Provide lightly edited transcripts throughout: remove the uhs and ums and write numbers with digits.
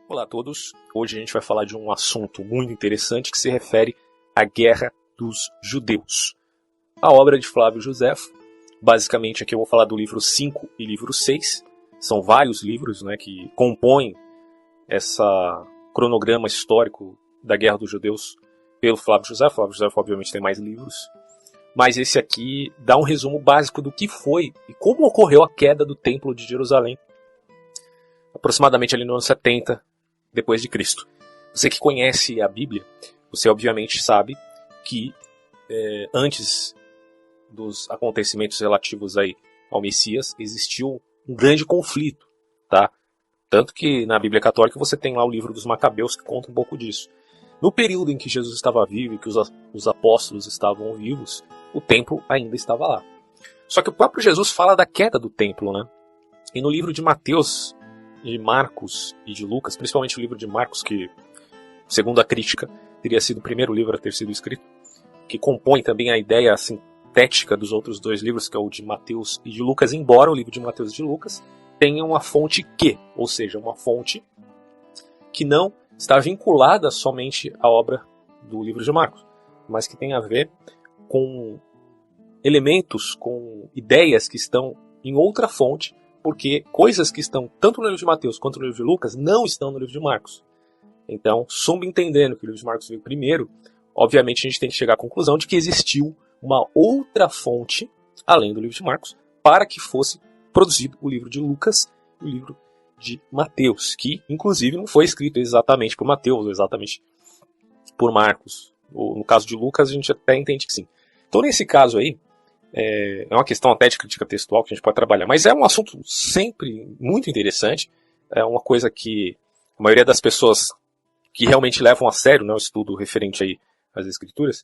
Olá a todos, hoje a gente vai falar de um assunto muito interessante que se refere à Guerra dos Judeus. A obra de Flávio Josefo, basicamente aqui eu vou falar do livro 5 e livro 6, são vários livros, que compõem esse cronograma histórico da Guerra dos Judeus pelo Flávio Josefo. Flávio Josefo obviamente tem mais livros, mas esse aqui dá um resumo básico do que foi e como ocorreu a queda do Templo de Jerusalém, aproximadamente ali no ano 70 depois de Cristo. Você que conhece a Bíblia, você obviamente sabe que antes dos acontecimentos relativos aí ao Messias, existiu um grande conflito, tá? Tanto que na Bíblia Católica você tem lá o livro dos Macabeus que conta um pouco disso. No período em que Jesus estava vivo e que os apóstolos estavam vivos, o templo ainda estava lá. Só que o próprio Jesus fala da queda do templo, né? E no livro de Mateus, de Marcos e de Lucas, principalmente o livro de Marcos, que, segundo a crítica, teria sido o primeiro livro a ter sido escrito, que compõe também a ideia sintética dos outros dois livros, que é o de Mateus e de Lucas, embora o livro de Mateus e de Lucas tenha uma fonte que, ou seja, uma fonte que não está vinculada somente à obra do livro de Marcos, mas que tem a ver com elementos, com ideias que estão em outra fonte, porque coisas que estão tanto no livro de Mateus quanto no livro de Lucas não estão no livro de Marcos. Então, subentendendo que o livro de Marcos veio primeiro, obviamente a gente tem que chegar à conclusão de que existiu uma outra fonte, além do livro de Marcos, para que fosse produzido o livro de Lucas e o livro de Mateus, que inclusive não foi escrito exatamente por Mateus, ou exatamente por Marcos. No caso de Lucas a gente até entende que sim. Então nesse caso aí, é uma questão até de crítica textual que a gente pode trabalhar, mas é um assunto sempre muito interessante, é uma coisa que a maioria das pessoas que realmente levam a sério, o estudo referente aí às escrituras,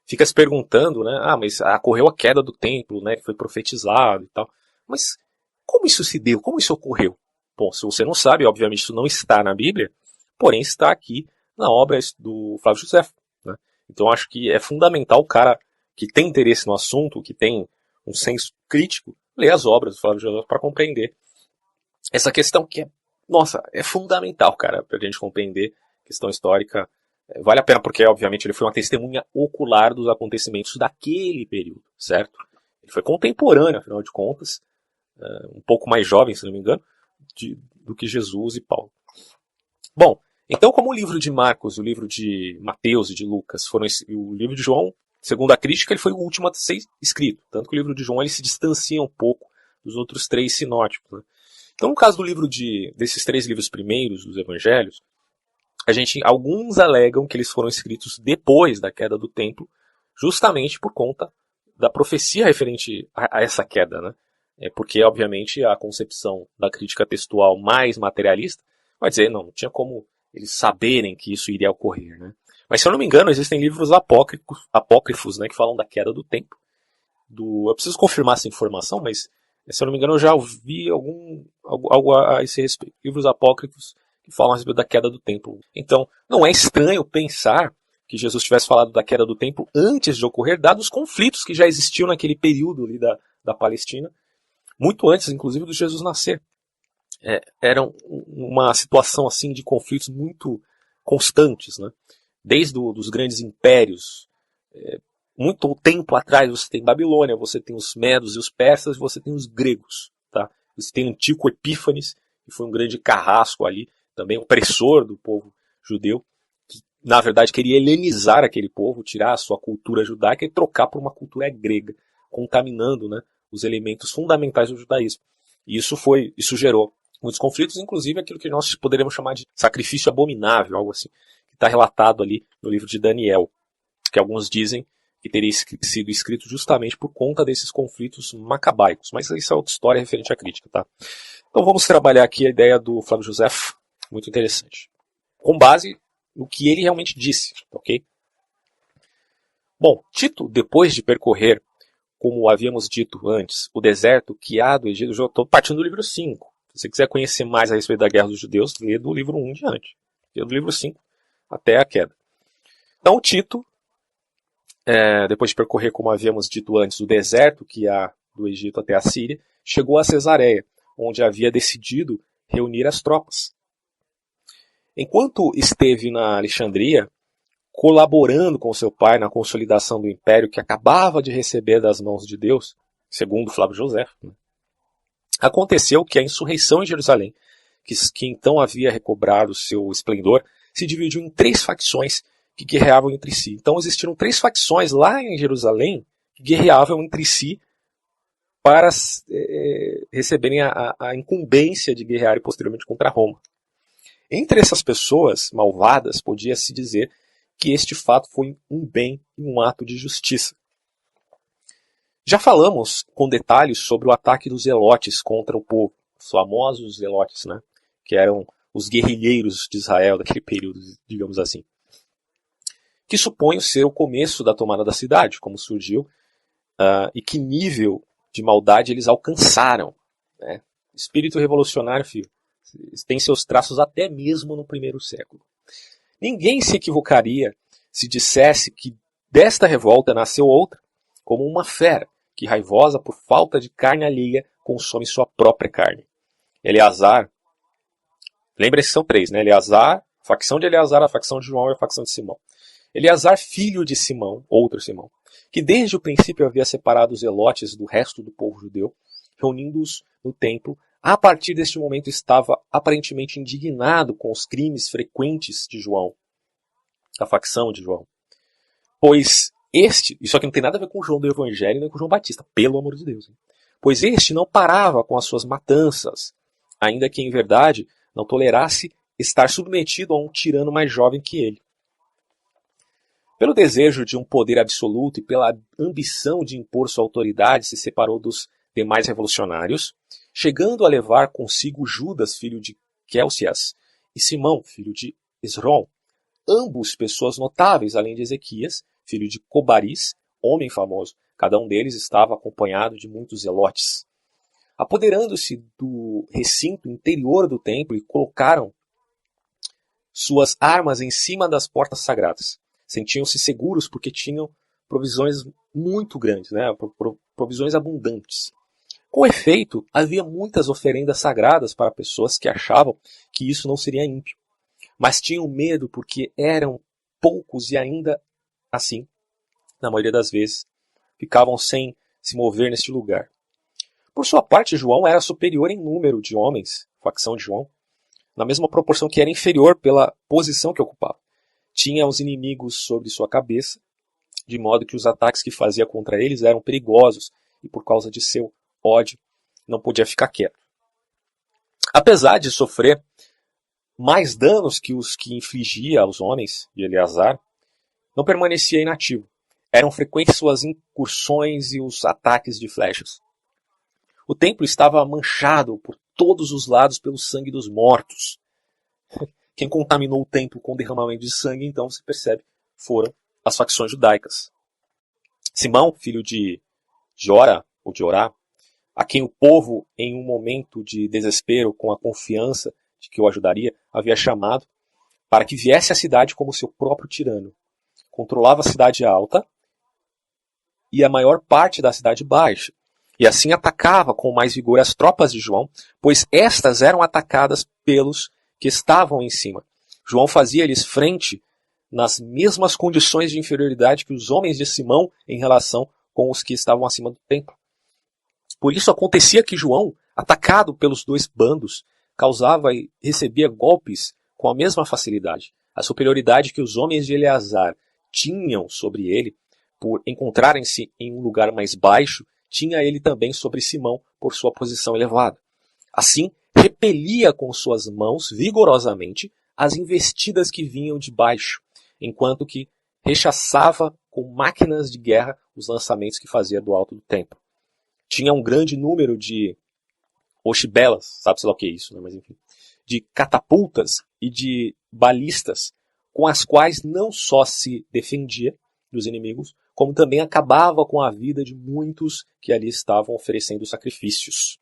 fica se perguntando, mas ocorreu a queda do templo, que foi profetizado e tal, mas como isso se deu, como isso ocorreu? Bom, se você não sabe, obviamente isso não está na Bíblia, porém está aqui na obra do Flávio Josefo, Então acho que é fundamental o cara que tem interesse no assunto, que tem um senso crítico, ler as obras do Flávio Josefo para compreender essa questão que é fundamental, cara, para a gente compreender a questão histórica. Vale a pena porque, obviamente, ele foi uma testemunha ocular dos acontecimentos daquele período, certo? Ele foi contemporâneo, afinal de contas, um pouco mais jovem, se não me engano, do que Jesus e Paulo. Bom, então como o livro de Marcos, o livro de Mateus e de Lucas o livro de João, segundo a crítica, ele foi o último a ser escrito. Tanto que o livro de João ele se distancia um pouco dos outros três sinóticos. Então, no caso do livro desses três livros primeiros, dos evangelhos, alguns alegam que eles foram escritos depois da queda do templo, justamente por conta da profecia referente a essa queda. Porque, obviamente, a concepção da crítica textual mais materialista vai dizer, não tinha eles saberem que isso iria ocorrer. Mas, se eu não me engano, existem livros apócrifos que falam da queda do templo. Eu preciso confirmar essa informação, mas, se eu não me engano, eu já ouvi algo a esse respeito. Livros apócrifos que falam a respeito da queda do templo. Então, não é estranho pensar que Jesus tivesse falado da queda do templo antes de ocorrer, dados os conflitos que já existiam naquele período ali da Palestina, muito antes, inclusive, do Jesus nascer. Era uma situação assim de conflitos muito constantes, Desde os grandes impérios. Muito tempo atrás você tem Babilônia, você tem os medos e os persas, e você tem os gregos. Tá? Você tem Antíoco Epífanes, que foi um grande carrasco ali, também opressor do povo judeu, que na verdade queria helenizar aquele povo, tirar a sua cultura judaica e trocar por uma cultura grega, contaminando os elementos fundamentais do judaísmo. E isso gerou muitos conflitos, inclusive aquilo que nós poderíamos chamar de sacrifício abominável, algo assim, que está relatado ali no livro de Daniel, que alguns dizem que teria sido escrito justamente por conta desses conflitos macabaicos. Mas isso é outra história referente à crítica, tá? Então vamos trabalhar aqui a ideia do Flávio Josefo, muito interessante, com base no que ele realmente disse, ok? Bom, Tito, depois de percorrer, como havíamos dito antes, o deserto que há do Egito, eu já estou partindo do livro 5. Se você quiser conhecer mais a respeito da Guerra dos Judeus, lê do livro 1 em diante. Lê do livro 5 até a queda. Então Tito, depois de percorrer, como havíamos dito antes, o deserto que há do Egito até a Síria, chegou a Cesareia, onde havia decidido reunir as tropas. Enquanto esteve na Alexandria, colaborando com seu pai na consolidação do império que acabava de receber das mãos de Deus, segundo Flávio Josefo, aconteceu que a insurreição em Jerusalém, que então havia recobrado seu esplendor, se dividiu em 3 facções que guerreavam entre si. Então existiram 3 facções lá em Jerusalém que guerreavam entre si para receberem a incumbência de guerrear posteriormente contra Roma. Entre essas pessoas malvadas, podia-se dizer que este fato foi um bem e um ato de justiça. Já falamos com detalhes sobre o ataque dos zelotes contra o povo, os famosos zelotes, né? Que eram os guerrilheiros de Israel daquele período, digamos assim. Que suponho ser o começo da tomada da cidade, como surgiu, e que nível de maldade eles alcançaram. Né? Espírito revolucionário, filho, tem seus traços até mesmo no primeiro século. Ninguém se equivocaria se dissesse que desta revolta nasceu outra, como uma fera, que raivosa por falta de carne alheia consome sua própria carne. Eleazar, lembrem-se que são 3, né? Eleazar, a facção de Eleazar, a facção de João e a facção de Simão. Eleazar, filho de Simão, outro Simão, que desde o princípio havia separado os zelotes do resto do povo judeu, reunindo-os no templo, a partir deste momento estava aparentemente indignado com os crimes frequentes de João, da facção de João. Pois isso aqui não tem nada a ver com João do Evangelho nem com João Batista, pelo amor de Deus. Pois este não parava com as suas matanças, ainda que em verdade não tolerasse estar submetido a um tirano mais jovem que ele. Pelo desejo de um poder absoluto e pela ambição de impor sua autoridade, se separou dos demais revolucionários, chegando a levar consigo Judas, filho de Quelcias, e Simão, filho de Esrom, ambos pessoas notáveis, além de Ezequias, filho de Cobaris, homem famoso. Cada um deles estava acompanhado de muitos zelotes. Apoderando-se do recinto interior do templo e colocaram suas armas em cima das portas sagradas. Sentiam-se seguros porque tinham provisões muito grandes, né? Provisões abundantes. Com efeito, havia muitas oferendas sagradas para pessoas que achavam que isso não seria ímpio, mas tinham medo porque eram poucos e ainda assim, na maioria das vezes, ficavam sem se mover neste lugar. Por sua parte, João era superior em número de homens, facção de João, na mesma proporção que era inferior pela posição que ocupava. Tinha os inimigos sobre sua cabeça, de modo que os ataques que fazia contra eles eram perigosos e por causa de seu ódio não podia ficar quieto. Apesar de sofrer mais danos que os que infligia aos homens de Eleazar, não permanecia inativo. Eram frequentes suas incursões e os ataques de flechas. O templo estava manchado por todos os lados pelo sangue dos mortos. Quem contaminou o templo com derramamento de sangue, então, se percebe, foram as facções judaicas. Simão, filho de Jora, ou de Jorá, a quem o povo, em um momento de desespero, com a confiança de que o ajudaria, havia chamado para que viesse à cidade como seu próprio tirano. Controlava a cidade alta e a maior parte da cidade baixa, e assim atacava com mais vigor as tropas de João, pois estas eram atacadas pelos que estavam em cima. João fazia-lhes frente nas mesmas condições de inferioridade que os homens de Simão em relação com os que estavam acima do templo. Por isso acontecia que João, atacado pelos 2 bandos, causava e recebia golpes com a mesma facilidade. A superioridade que os homens de Eleazar tinham sobre ele, por encontrarem-se em um lugar mais baixo, tinha ele também sobre Simão por sua posição elevada. Assim, repelia com suas mãos vigorosamente as investidas que vinham de baixo, enquanto que rechaçava com máquinas de guerra os lançamentos que fazia do alto do templo. Tinha um grande número de oxibelas, sabe-se lá o que é isso, né? Mas enfim, de catapultas e de balistas, com as quais não só se defendia dos inimigos, como também acabava com a vida de muitos que ali estavam oferecendo sacrifícios.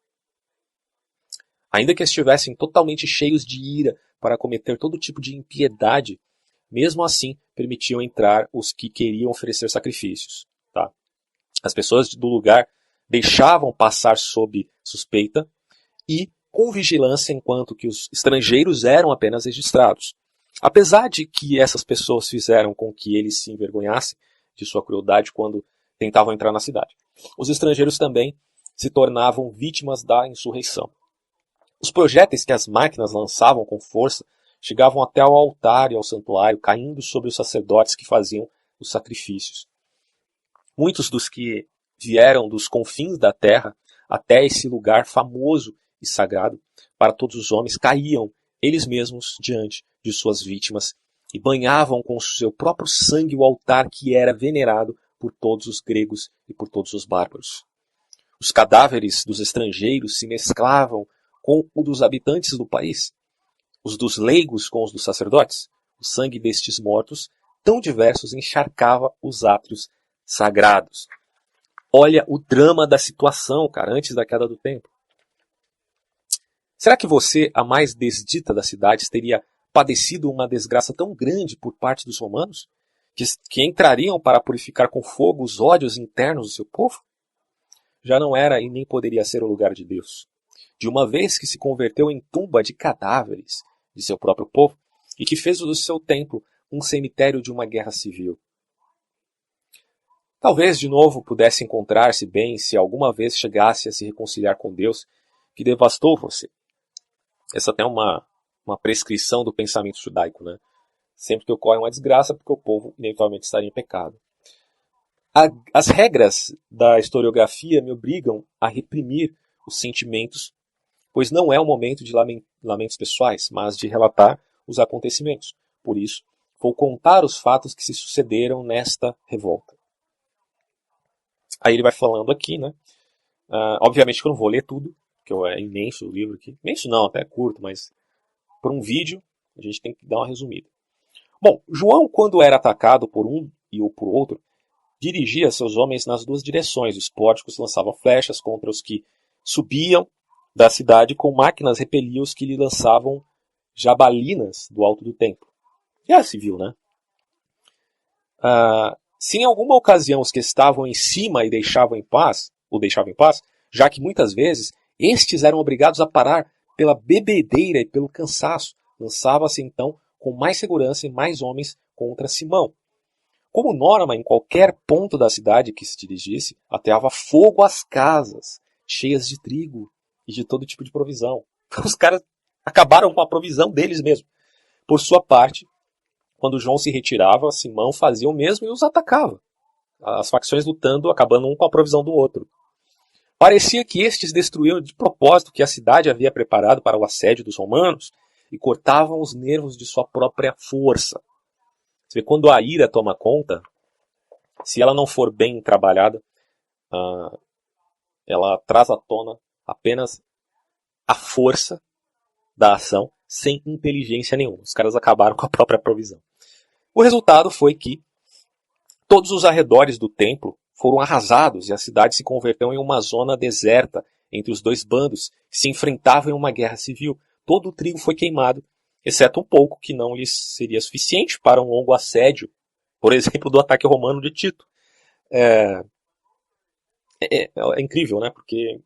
Ainda que estivessem totalmente cheios de ira para cometer todo tipo de impiedade, mesmo assim permitiam entrar os que queriam oferecer sacrifícios. Tá? As pessoas do lugar deixavam passar sob suspeita e com vigilância enquanto que os estrangeiros eram apenas registrados. Apesar de que essas pessoas fizeram com que eles se envergonhassem de sua crueldade quando tentavam entrar na cidade, os estrangeiros também se tornavam vítimas da insurreição. Os projéteis que as máquinas lançavam com força chegavam até ao altar e ao santuário, caindo sobre os sacerdotes que faziam os sacrifícios. Muitos dos que vieram dos confins da terra até esse lugar famoso e sagrado para todos os homens caíam eles mesmos diante de suas vítimas e banhavam com seu próprio sangue o altar que era venerado por todos os gregos e por todos os bárbaros. Os cadáveres dos estrangeiros se mesclavam com o dos habitantes do país, os dos leigos com os dos sacerdotes. O sangue destes mortos, tão diversos, encharcava os átrios sagrados. Olha o drama da situação, cara, antes da queda do templo. Será que você, a mais desdita das cidades, teria padecido uma desgraça tão grande por parte dos romanos, que entrariam para purificar com fogo os ódios internos do seu povo? Já não era e nem poderia ser o lugar de Deus, de uma vez que se converteu em tumba de cadáveres de seu próprio povo e que fez do seu templo um cemitério de uma guerra civil. Talvez de novo pudesse encontrar-se bem se alguma vez chegasse a se reconciliar com Deus que devastou você. Essa até é uma prescrição do pensamento judaico, né? Sempre que ocorre uma desgraça, porque o povo inevitavelmente estaria em pecado. As regras da historiografia me obrigam a reprimir os sentimentos, pois não é o momento de lamentos pessoais, mas de relatar os acontecimentos. Por isso, vou contar os fatos que se sucederam nesta revolta. Aí ele vai falando aqui, né? Obviamente que eu não vou ler tudo, porque é imenso o livro aqui. Imenso não, até é curto, mas por um vídeo a gente tem que dar uma resumida. Bom, João, quando era atacado por um e ou por outro, dirigia seus homens nas duas direções. Os pórticos lançavam flechas contra os que subiam da cidade, com máquinas repeliam os que lhe lançavam jabalinas do alto do templo. Já se viu, né? Se em alguma ocasião os que estavam em cima o deixavam em paz, já que muitas vezes estes eram obrigados a parar pela bebedeira e pelo cansaço, lançava-se então com mais segurança e mais homens contra Simão. Como norma, em qualquer ponto da cidade que se dirigisse, ateava fogo às casas, cheias de trigo e de todo tipo de provisão. Os caras acabaram com a provisão deles mesmos. Por sua parte, quando João se retirava, Simão fazia o mesmo e os atacava. As facções lutando, acabando um com a provisão do outro. Parecia que estes destruíam de propósito que a cidade havia preparado para o assédio dos romanos e cortavam os nervos de sua própria força. Você vê, quando a ira toma conta, se ela não for bem trabalhada, ela traz à tona apenas a força da ação, sem inteligência nenhuma. Os caras acabaram com a própria provisão. O resultado foi que todos os arredores do templo foram arrasados e a cidade se converteu em uma zona deserta entre os dois bandos que se enfrentavam em uma guerra civil. Todo o trigo foi queimado, exceto um pouco que não lhes seria suficiente para um longo assédio, por exemplo, do ataque romano de Tito. É incrível, né? Porque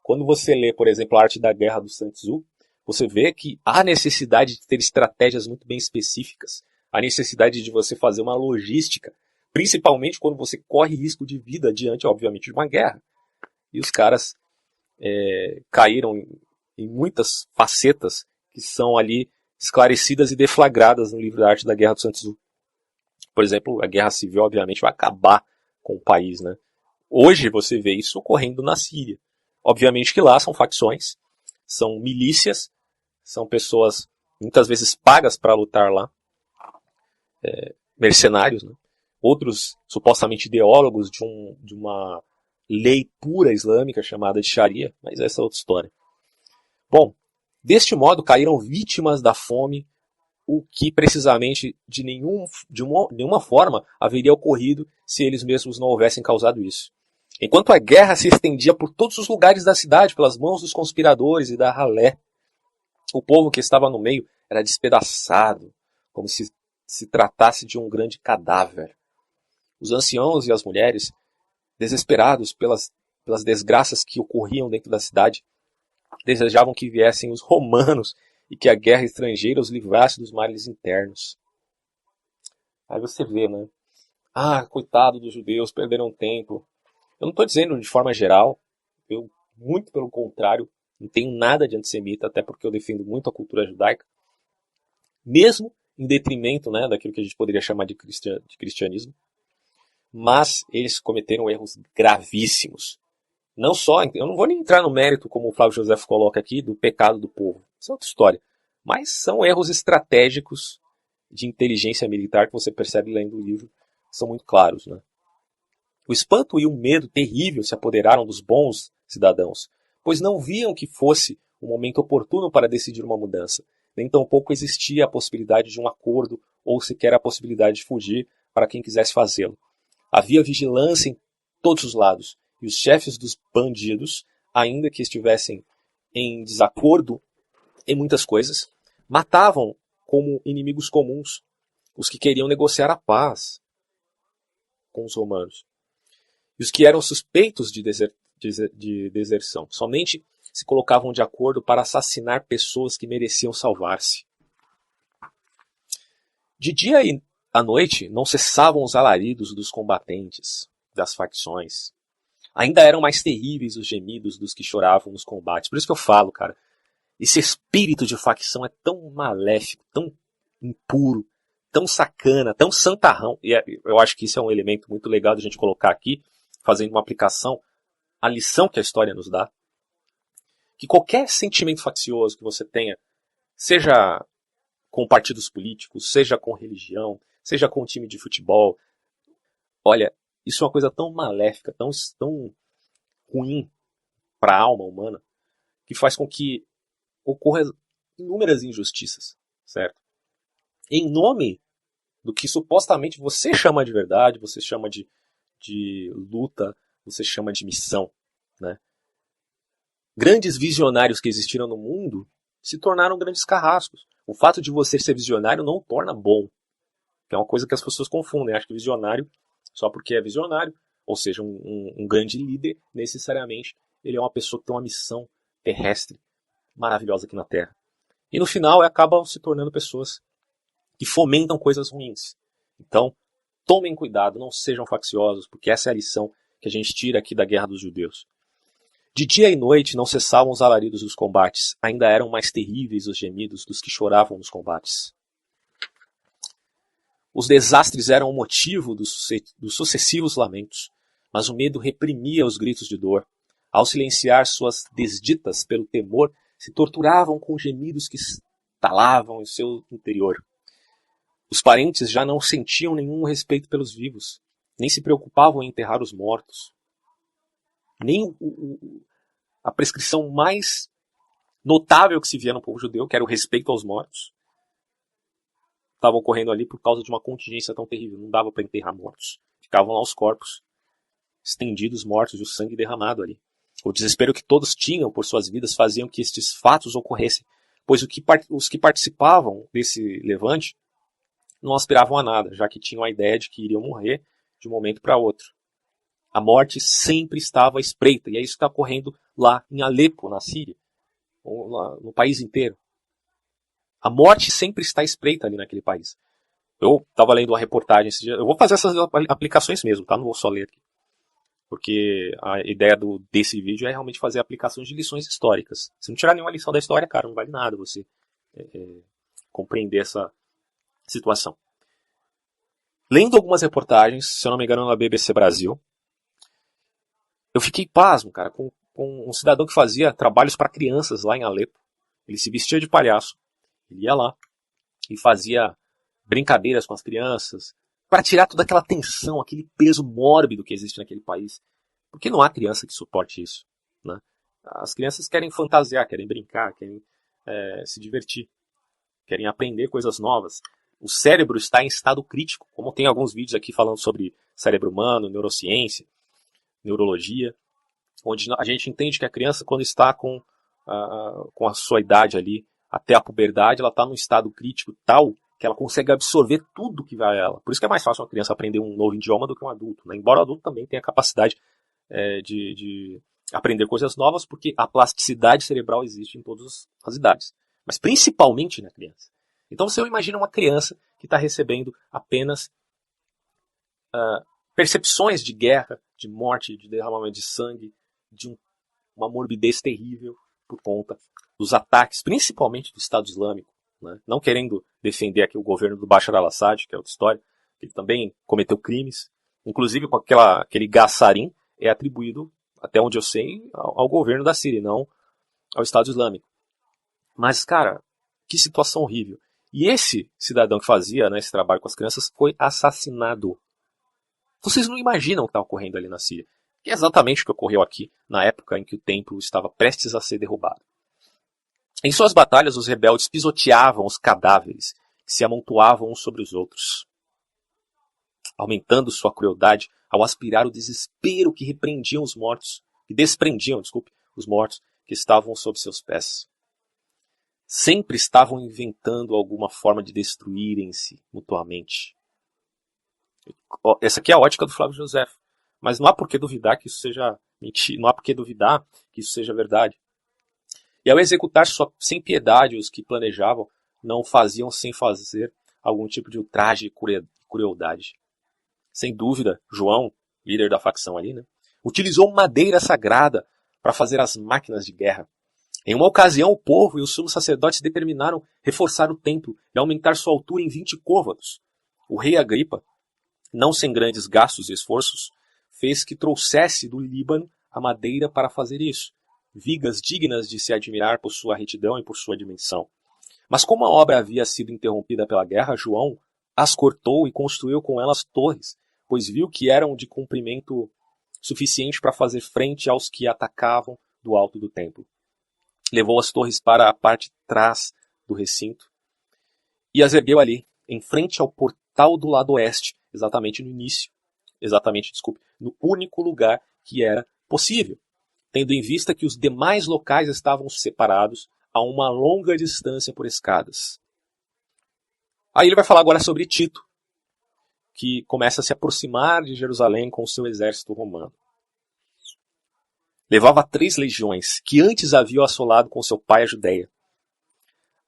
quando você lê, por exemplo, a Arte da Guerra do Sun Tzu, você vê que há necessidade de ter estratégias muito bem específicas, há necessidade de você fazer uma logística, principalmente quando você corre risco de vida diante, obviamente, de uma guerra. E os caras caíram em muitas facetas que são ali esclarecidas e deflagradas no livro da Arte da Guerra do Sun Tzu. Por exemplo, a guerra civil, obviamente, vai acabar com o país, né? Hoje você vê isso ocorrendo na Síria. Obviamente que lá são facções, são milícias, são pessoas muitas vezes pagas para lutar lá, mercenários, né? Outros supostamente ideólogos de uma lei pura islâmica chamada de Sharia, mas essa é outra história. Bom, deste modo caíram vítimas da fome, o que precisamente de nenhuma forma haveria ocorrido se eles mesmos não houvessem causado isso. Enquanto a guerra se estendia por todos os lugares da cidade, pelas mãos dos conspiradores e da ralé, o povo que estava no meio era despedaçado, como se tratasse de um grande cadáver. Os anciãos e as mulheres, desesperados pelas desgraças que ocorriam dentro da cidade, desejavam que viessem os romanos e que a guerra estrangeira os livrasse dos males internos. Aí você vê, né? Ah, coitado dos judeus, perderam tempo. Eu não estou dizendo de forma geral, eu, muito pelo contrário, não tenho nada de antissemita, até porque eu defendo muito a cultura judaica, mesmo em detrimento, né, daquilo que a gente poderia chamar de cristianismo, mas eles cometeram erros gravíssimos. Não só, eu não vou nem entrar no mérito, como o Flávio José coloca aqui, do pecado do povo, isso é outra história, mas são erros estratégicos de inteligência militar que você percebe lendo o livro, são muito claros, né? O espanto e o medo terrível se apoderaram dos bons cidadãos, pois não viam que fosse o momento oportuno para decidir uma mudança. Nem tampouco existia a possibilidade de um acordo ou sequer a possibilidade de fugir para quem quisesse fazê-lo. Havia vigilância em todos os lados, e os chefes dos bandidos, ainda que estivessem em desacordo em muitas coisas, matavam como inimigos comuns os que queriam negociar a paz com os romanos. E os que eram suspeitos de deserção somente se colocavam de acordo para assassinar pessoas que mereciam salvar-se. De dia e à noite não cessavam os alaridos dos combatentes, das facções. Ainda eram mais terríveis os gemidos dos que choravam nos combates. Por isso que eu falo, cara, esse espírito de facção é tão maléfico, tão impuro, tão sacana, tão santarrão. E eu acho que isso é um elemento muito legal de a gente colocar aqui, fazendo uma aplicação à lição que a história nos dá. Que qualquer sentimento faccioso que você tenha, seja com partidos políticos, seja com religião, seja com um time de futebol, olha, isso é uma coisa tão maléfica, tão ruim para a alma humana, que faz com que ocorram inúmeras injustiças, certo? Em nome do que supostamente você chama de verdade, você chama de luta, você chama de missão, né? Grandes visionários que existiram no mundo se tornaram grandes carrascos. O fato de você ser visionário não o torna bom. Que é uma coisa que as pessoas confundem. Acho que visionário, só porque é visionário, ou seja, um grande líder, necessariamente ele é uma pessoa que tem uma missão terrestre maravilhosa aqui na Terra. E no final acabam se tornando pessoas que fomentam coisas ruins. Então, tomem cuidado, não sejam facciosos, porque essa é a lição que a gente tira aqui da Guerra dos Judeus. De dia e noite não cessavam os alaridos dos combates, ainda eram mais terríveis os gemidos dos que choravam nos combates. Os desastres eram o motivo dos sucessivos lamentos, mas o medo reprimia os gritos de dor. Ao silenciar suas desditas pelo temor, se torturavam com gemidos que estalavam em seu interior. Os parentes já não sentiam nenhum respeito pelos vivos, nem se preocupavam em enterrar os mortos. Nem a prescrição mais notável que se via no povo judeu, que era o respeito aos mortos, estava ocorrendo ali por causa de uma contingência tão terrível. Não dava para enterrar mortos. Ficavam lá os corpos estendidos, mortos, e o sangue derramado ali. O desespero que todos tinham por suas vidas faziam que estes fatos ocorressem, pois os que participavam desse levante não aspiravam a nada, já que tinham a ideia de que iriam morrer de um momento para outro. A morte sempre estava à espreita, e é isso que está ocorrendo lá em Alepo, na Síria, no país inteiro. A morte sempre está à espreita ali naquele país. Eu estava lendo uma reportagem esse dia, eu vou fazer essas aplicações mesmo, tá? Não vou só ler aqui. Porque a ideia desse vídeo é realmente fazer aplicações de lições históricas. Se não tirar nenhuma lição da história, cara, não vale nada você compreender essa situação. Lendo algumas reportagens, se eu não me engano, na BBC Brasil, eu fiquei pasmo, cara, com um cidadão que fazia trabalhos para crianças lá em Alepo. Ele se vestia de palhaço, ele ia lá e fazia brincadeiras com as crianças, para tirar toda aquela tensão, aquele peso mórbido que existe naquele país. Porque não há criança que suporte isso, né? As crianças querem fantasiar, querem brincar, querem se divertir, querem aprender coisas novas. O cérebro está em estado crítico, como tem alguns vídeos aqui falando sobre cérebro humano, neurociência, neurologia, onde a gente entende que a criança, quando está com a sua idade ali, até a puberdade, ela está num estado crítico tal que ela consegue absorver tudo que vai a ela. Por isso que é mais fácil uma criança aprender um novo idioma do que um adulto, né? Embora o adulto também tenha a capacidade de aprender coisas novas, porque a plasticidade cerebral existe em todas as idades. mas principalmente na criança. Então você imagina uma criança que está recebendo apenas percepções de guerra, de morte, de derramamento de sangue, de uma morbidez terrível por conta dos ataques, principalmente do Estado Islâmico, né? Não querendo defender aqui o governo do Bashar al-Assad, que é outra história, ele também cometeu crimes, inclusive com aquele gás sarin é atribuído, até onde eu sei, ao governo da Síria, não ao Estado Islâmico. Mas, cara, que situação horrível. E esse cidadão que fazia, né, esse trabalho com as crianças foi assassinado. Vocês não imaginam o que está ocorrendo ali na Síria. Que é exatamente o que ocorreu aqui, na época em que o templo estava prestes a ser derrubado. Em suas batalhas, os rebeldes pisoteavam os cadáveres, que se amontoavam uns sobre os outros, aumentando sua crueldade ao aspirar o desespero que desprendiam os mortos que estavam sob seus pés. Sempre estavam inventando alguma forma de destruírem-se mutuamente. Essa aqui é a ótica do Flávio José. Mas não há por que duvidar que isso seja mentira, não há por que duvidar que isso seja verdade. E ao executar sem piedade os que planejavam, não faziam sem fazer algum tipo de ultraje e crueldade. Sem dúvida, João, líder da facção ali, né, utilizou madeira sagrada para fazer as máquinas de guerra. Em uma ocasião, o povo e os sumos sacerdotes determinaram reforçar o templo e aumentar sua altura em 20 côvados. O rei Agripa, não sem grandes gastos e esforços, fez que trouxesse do Líbano a madeira para fazer isso. Vigas dignas de se admirar por sua retidão e por sua dimensão. Mas como a obra havia sido interrompida pela guerra, João as cortou e construiu com elas torres, pois viu que eram de comprimento suficiente para fazer frente aos que atacavam do alto do templo. Levou as torres para a parte de trás do recinto e as ergueu ali, em frente ao portal do lado oeste, no único lugar que era possível, tendo em vista que os demais locais estavam separados a uma longa distância por escadas. Aí ele vai falar agora sobre Tito, que começa a se aproximar de Jerusalém com o seu exército romano. Levava 3 legiões, que antes haviam assolado com seu pai a Judéia,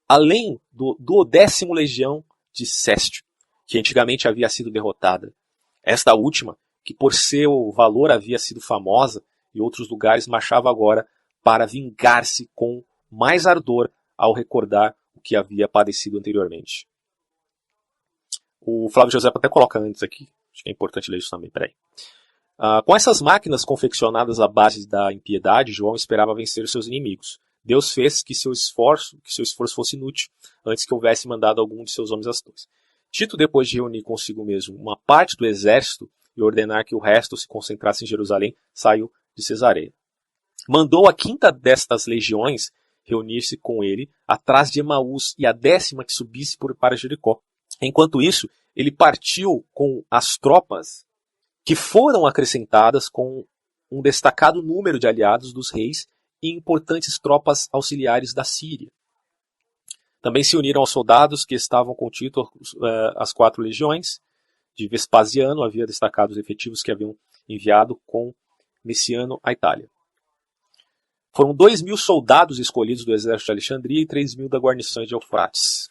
além do 10ª legião de Céstio, que antigamente havia sido derrotada. Esta última, que por seu valor havia sido famosa em outros lugares, marchava agora para vingar-se com mais ardor ao recordar o que havia padecido anteriormente. O Flávio José até coloca antes aqui, acho que é importante ler isso também, peraí. Com essas máquinas confeccionadas à base da impiedade, João esperava vencer os seus inimigos. Deus fez que seu esforço fosse inútil, antes que houvesse mandado algum de seus homens às torres. Tito, depois de reunir consigo mesmo uma parte do exército e ordenar que o resto se concentrasse em Jerusalém, saiu de Cesareia. Mandou a 5ª destas legiões reunir-se com ele atrás de Emaús e a 10ª que subisse para Jericó. Enquanto isso, ele partiu com as tropas que foram acrescentadas com um destacado número de aliados dos reis e importantes tropas auxiliares da Síria. Também se uniram aos soldados que estavam com Tito as 4 legiões de Vespasiano, havia destacado os efetivos que haviam enviado com Messiano à Itália. Foram 2.000 soldados escolhidos do exército de Alexandria e 3.000 da guarnição de Eufrates.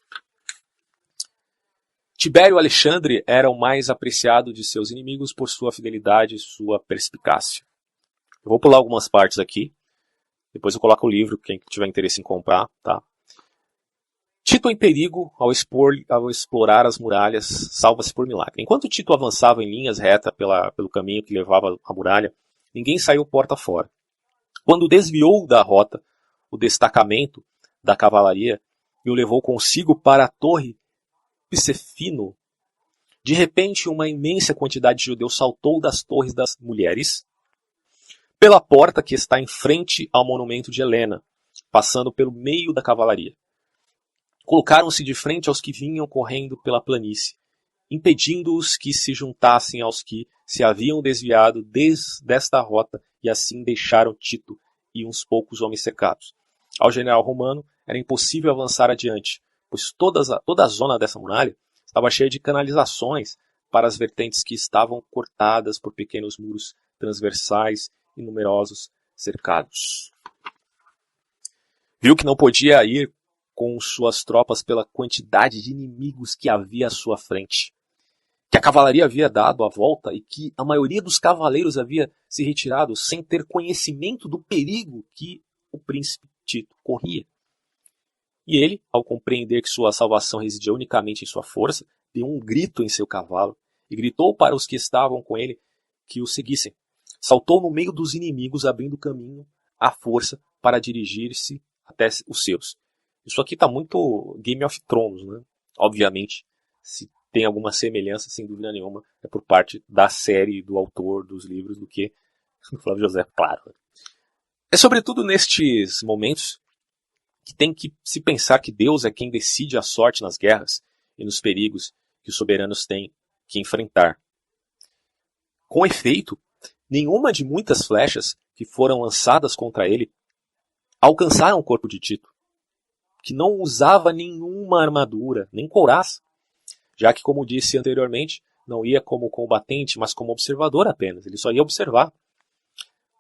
Tibério Alexandre era o mais apreciado de seus inimigos por sua fidelidade e sua perspicácia. Eu vou pular algumas partes aqui, depois eu coloco o livro, quem tiver interesse em comprar, tá? Tito em perigo ao explorar as muralhas, salva-se por milagre. Enquanto Tito avançava em linhas retas pelo caminho que levava à muralha, ninguém saiu porta fora. Quando desviou da rota, o destacamento da cavalaria e o levou consigo para a torre Psefino, de repente uma imensa quantidade de judeus saltou das torres das mulheres pela porta que está em frente ao monumento de Helena, passando pelo meio da cavalaria. Colocaram-se de frente aos que vinham correndo pela planície, impedindo-os que se juntassem aos que se haviam desviado desta rota e assim deixaram Tito e uns poucos homens cercados. Ao general romano era impossível avançar adiante, pois toda a zona dessa muralha estava cheia de canalizações para as vertentes que estavam cortadas por pequenos muros transversais e numerosos cercados. Viu que não podia ir com suas tropas pela quantidade de inimigos que havia à sua frente, que a cavalaria havia dado a volta e que a maioria dos cavaleiros havia se retirado sem ter conhecimento do perigo que o príncipe Tito corria. E ele, ao compreender que sua salvação residia unicamente em sua força, deu um grito em seu cavalo e gritou para os que estavam com ele que o seguissem. Saltou no meio dos inimigos, abrindo caminho à força para dirigir-se até os seus. Isso aqui está muito Game of Thrones, né? Obviamente, se tem alguma semelhança, sem dúvida nenhuma, é por parte da série, do autor dos livros, do que do Flávio José, claro. É sobretudo nestes momentos que tem que se pensar que Deus é quem decide a sorte nas guerras e nos perigos que os soberanos têm que enfrentar. Com efeito, nenhuma de muitas flechas que foram lançadas contra ele alcançaram o corpo de Tito, que não usava nenhuma armadura, nem couraça, já que, como disse anteriormente, não ia como combatente, mas como observador apenas. Ele só ia observar.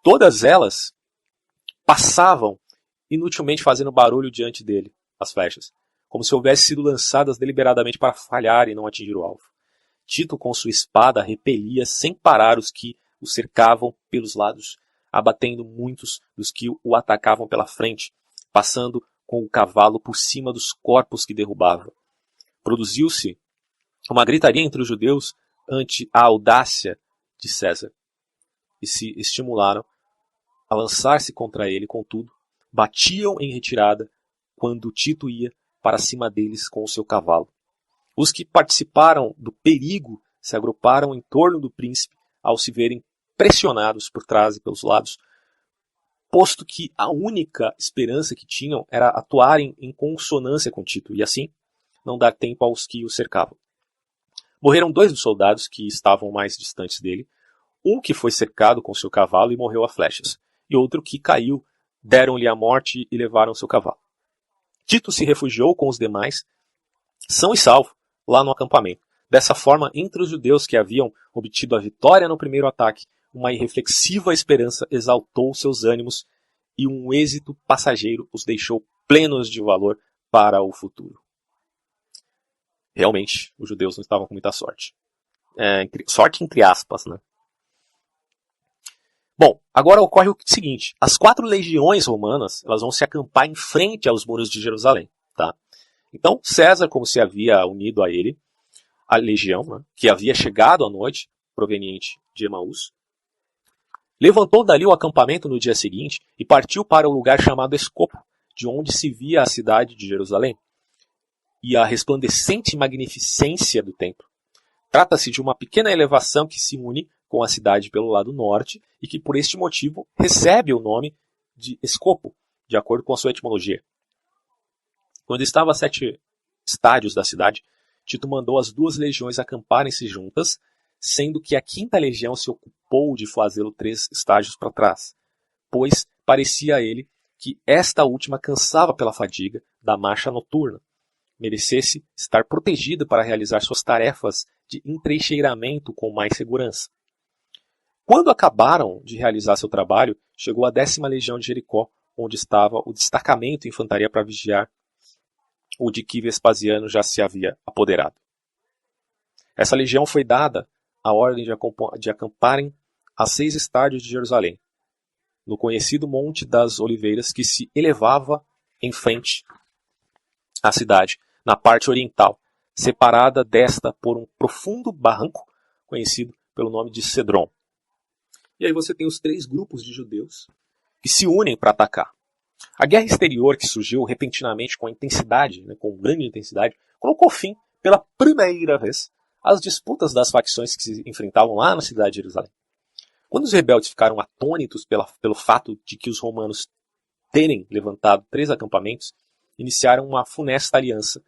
Todas elas passavam inutilmente fazendo barulho diante dele, as flechas, como se houvessem sido lançadas deliberadamente para falhar e não atingir o alvo. Tito, com sua espada, repelia sem parar os que o cercavam pelos lados, abatendo muitos dos que o atacavam pela frente, passando com o cavalo por cima dos corpos que derrubava. Produziu-se uma gritaria entre os judeus ante a audácia de César, e se estimularam a lançar-se contra ele. Contudo, batiam em retirada quando Tito ia para cima deles com o seu cavalo. Os que participaram do perigo se agruparam em torno do príncipe ao se verem pressionados por trás e pelos lados, posto que a única esperança que tinham era atuarem em consonância com Tito e assim não dar tempo aos que o cercavam. Morreram 2 dos soldados que estavam mais distantes dele, um que foi cercado com seu cavalo e morreu a flechas, e outro que caiu, deram-lhe a morte e levaram seu cavalo. Tito se refugiou com os demais, são e salvo, lá no acampamento. Dessa forma, entre os judeus que haviam obtido a vitória no primeiro ataque, uma irreflexiva esperança exaltou seus ânimos e um êxito passageiro os deixou plenos de valor para o futuro. Realmente, os judeus não estavam com muita sorte. Sorte entre aspas, né? Bom, agora ocorre o seguinte. As 4 legiões romanas elas vão se acampar em frente aos muros de Jerusalém. Tá? Então, César, como se havia unido a ele, a legião, né, que havia chegado à noite, proveniente de Emaús, levantou dali o acampamento no dia seguinte e partiu para o lugar chamado Escopo, de onde se via a cidade de Jerusalém e a resplandecente magnificência do templo. Trata-se de uma pequena elevação que se une com a cidade pelo lado norte e que por este motivo recebe o nome de Escopo, de acordo com a sua etimologia. Quando estava a 7 estádios da cidade, Tito mandou as 2 legiões acamparem-se juntas, sendo que a 5ª legião se ocupou de fazê-lo 3 estágios para trás, pois parecia a ele que esta última cansava pela fadiga da marcha noturna, merecesse estar protegida para realizar suas tarefas de entrincheiramento com mais segurança. Quando acabaram de realizar seu trabalho, chegou a 10ª legião de Jericó, onde estava o destacamento de infantaria para vigiar o de que Vespasiano já se havia apoderado. Essa legião foi dada a ordem de acamparem a 6 estádios de Jerusalém, no conhecido Monte das Oliveiras, que se elevava em frente à cidade, na parte oriental, separada desta por um profundo barranco, conhecido pelo nome de Cedron. E aí você tem os 3 grupos de judeus que se unem para atacar. A guerra exterior, que surgiu repentinamente com intensidade, com grande intensidade, colocou fim, pela primeira vez, às disputas das facções que se enfrentavam lá na cidade de Jerusalém. Quando os rebeldes ficaram atônitos pelo fato de que os romanos terem levantado 3 acampamentos, iniciaram uma funesta aliança,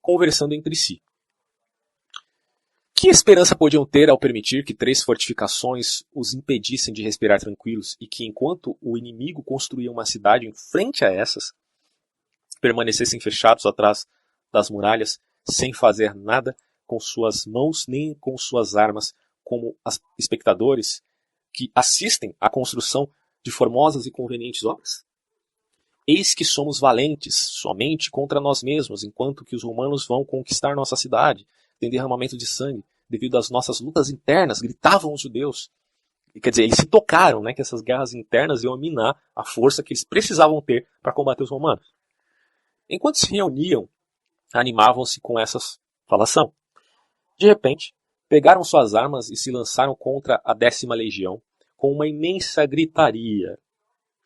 conversando entre si. Que esperança podiam ter ao permitir que 3 fortificações os impedissem de respirar tranquilos e que, enquanto o inimigo construía uma cidade em frente a essas, permanecessem fechados atrás das muralhas, sem fazer nada com suas mãos nem com suas armas, como espectadores que assistem à construção de formosas e convenientes obras? Eis que somos valentes somente contra nós mesmos, enquanto que os romanos vão conquistar nossa cidade. Tem derramamento de sangue devido às nossas lutas internas, gritavam os judeus. Quer dizer, eles se tocaram, né, que essas guerras internas iam minar a força que eles precisavam ter para combater os romanos. Enquanto se reuniam, animavam-se com essa falação. De repente, pegaram suas armas e se lançaram contra a 10ª legião com uma imensa gritaria,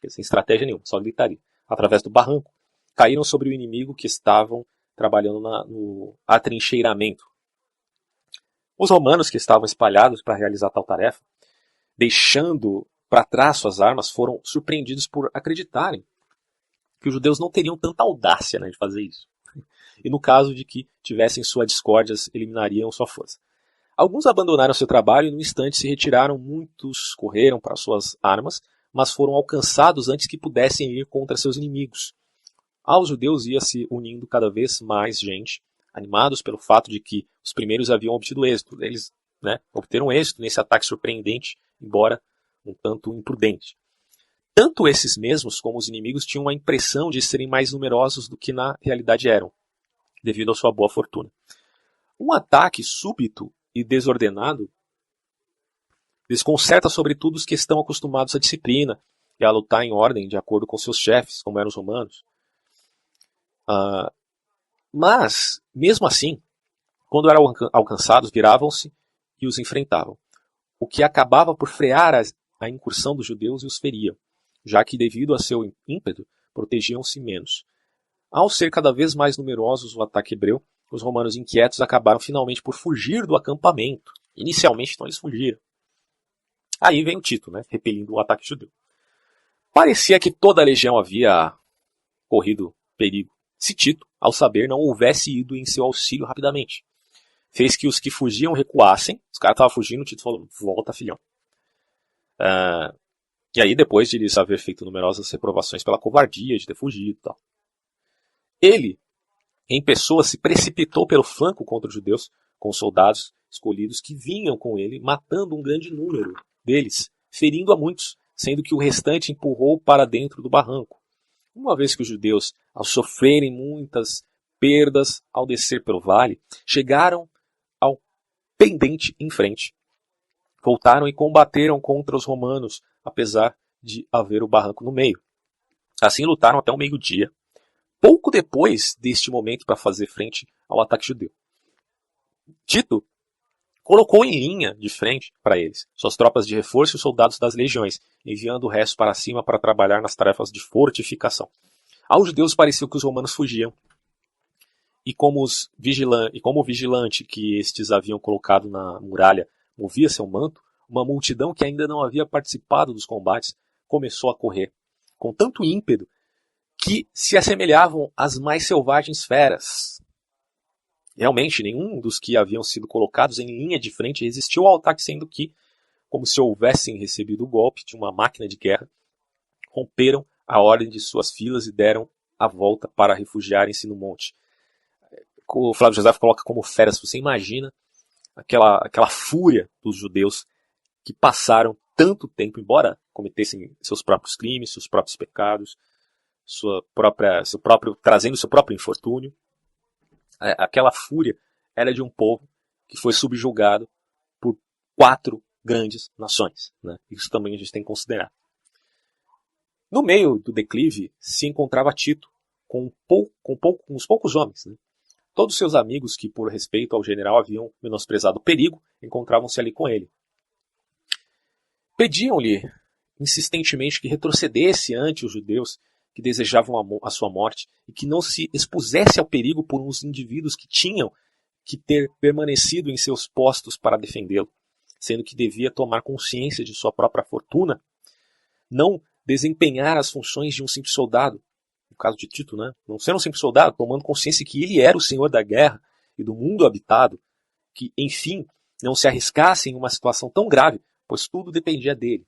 sem estratégia nenhuma, só gritaria, através do barranco. Caíram sobre o inimigo que estavam trabalhando no atrincheiramento. Os romanos que estavam espalhados para realizar tal tarefa, deixando para trás suas armas, foram surpreendidos por acreditarem que os judeus não teriam tanta audácia, né, de fazer isso. E no caso de que tivessem suas discórdias, eliminariam sua força. Alguns abandonaram seu trabalho e no instante se retiraram, muitos correram para suas armas, mas foram alcançados antes que pudessem ir contra seus inimigos. Aos judeus ia se unindo cada vez mais gente, animados pelo fato de que os primeiros haviam obtido êxito. Eles, né, obteram êxito nesse ataque surpreendente, embora um tanto imprudente. Tanto esses mesmos como os inimigos tinham a impressão de serem mais numerosos do que na realidade eram, devido à sua boa fortuna. Um ataque súbito e desordenado desconcerta sobretudo os que estão acostumados à disciplina e a lutar em ordem de acordo com seus chefes, como eram os romanos. Mas, mesmo assim, quando eram alcançados, viravam-se e os enfrentavam, o que acabava por frear a incursão dos judeus e os feria, já que, devido a seu ímpeto, protegiam-se menos. Ao ser cada vez mais numerosos o ataque hebreu, os romanos inquietos acabaram finalmente por fugir do acampamento. Inicialmente, então, eles fugiram. Aí vem o Tito, né, repelindo o ataque judeu. Parecia que toda a legião havia corrido perigo, se Tito, ao saber, não houvesse ido em seu auxílio rapidamente. Fez que os que fugiam recuassem. Os caras estavam fugindo, Tito falou, volta, filhão. E aí, depois de eles haver feito numerosas reprovações pela covardia de ter fugido e tal, ele, em pessoa, se precipitou pelo flanco contra os judeus, com os soldados escolhidos que vinham com ele, matando um grande número deles, ferindo a muitos, sendo que o restante empurrou para dentro do barranco. Uma vez que os judeus, ao sofrerem muitas perdas ao descer pelo vale, chegaram ao pendente em frente. Voltaram e combateram contra os romanos, apesar de haver o barranco no meio. Assim lutaram até o meio-dia, pouco depois deste momento para fazer frente ao ataque judeu. Tito colocou em linha de frente para eles suas tropas de reforço e os soldados das legiões, enviando o resto para cima para trabalhar nas tarefas de fortificação. Aos judeus pareceu que os romanos fugiam, e como o vigilante que estes haviam colocado na muralha movia seu manto, uma multidão que ainda não havia participado dos combates começou a correr, com tanto ímpeto que se assemelhavam às mais selvagens feras. Realmente, nenhum dos que haviam sido colocados em linha de frente resistiu ao ataque, sendo que, como se houvessem recebido o golpe de uma máquina de guerra, romperam a ordem de suas filas e deram a volta para refugiarem-se no monte. O Flávio José coloca como feras. Você imagina aquela fúria dos judeus que passaram tanto tempo, embora cometessem seus próprios crimes, seus próprios pecados, trazendo seu próprio infortúnio. Aquela fúria era de um povo que foi subjugado por 4 grandes nações, né? Isso também a gente tem que considerar. No meio do declive se encontrava Tito, com uns poucos homens, né? Todos seus amigos que, por respeito ao general, haviam menosprezado o perigo, encontravam-se ali com ele. Pediam-lhe insistentemente que retrocedesse ante os judeus que desejavam a sua morte e que não se expusesse ao perigo por uns indivíduos que tinham que ter permanecido em seus postos para defendê-lo, sendo que devia tomar consciência de sua própria fortuna, não desempenhar as funções de um simples soldado, no caso de Tito, né? Não ser um simples soldado, tomando consciência que ele era o senhor da guerra e do mundo habitado, que, enfim, não se arriscasse em uma situação tão grave, pois tudo dependia dele.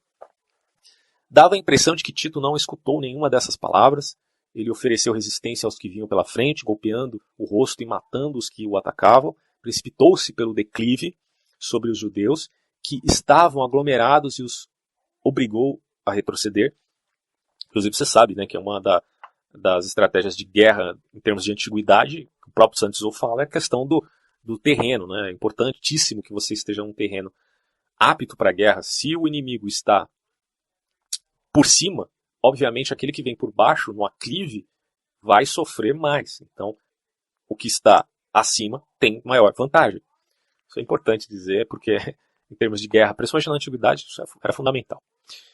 Dava a impressão de que Tito não escutou nenhuma dessas palavras. Ele ofereceu resistência aos que vinham pela frente, golpeando o rosto e matando os que o atacavam. Precipitou-se pelo declive sobre os judeus, que estavam aglomerados, e os obrigou a retroceder. Inclusive, você sabe, né, que é uma das estratégias de guerra em termos de antiguidade, o próprio Sun Tzu fala, é a questão do terreno. Né? É importantíssimo que você esteja num terreno apto para a guerra. Se o inimigo está por cima, obviamente aquele que vem por baixo, no aclive, vai sofrer mais. Então, o que está acima tem maior vantagem. Isso é importante dizer, porque em termos de guerra, principalmente na antiguidade, isso era fundamental.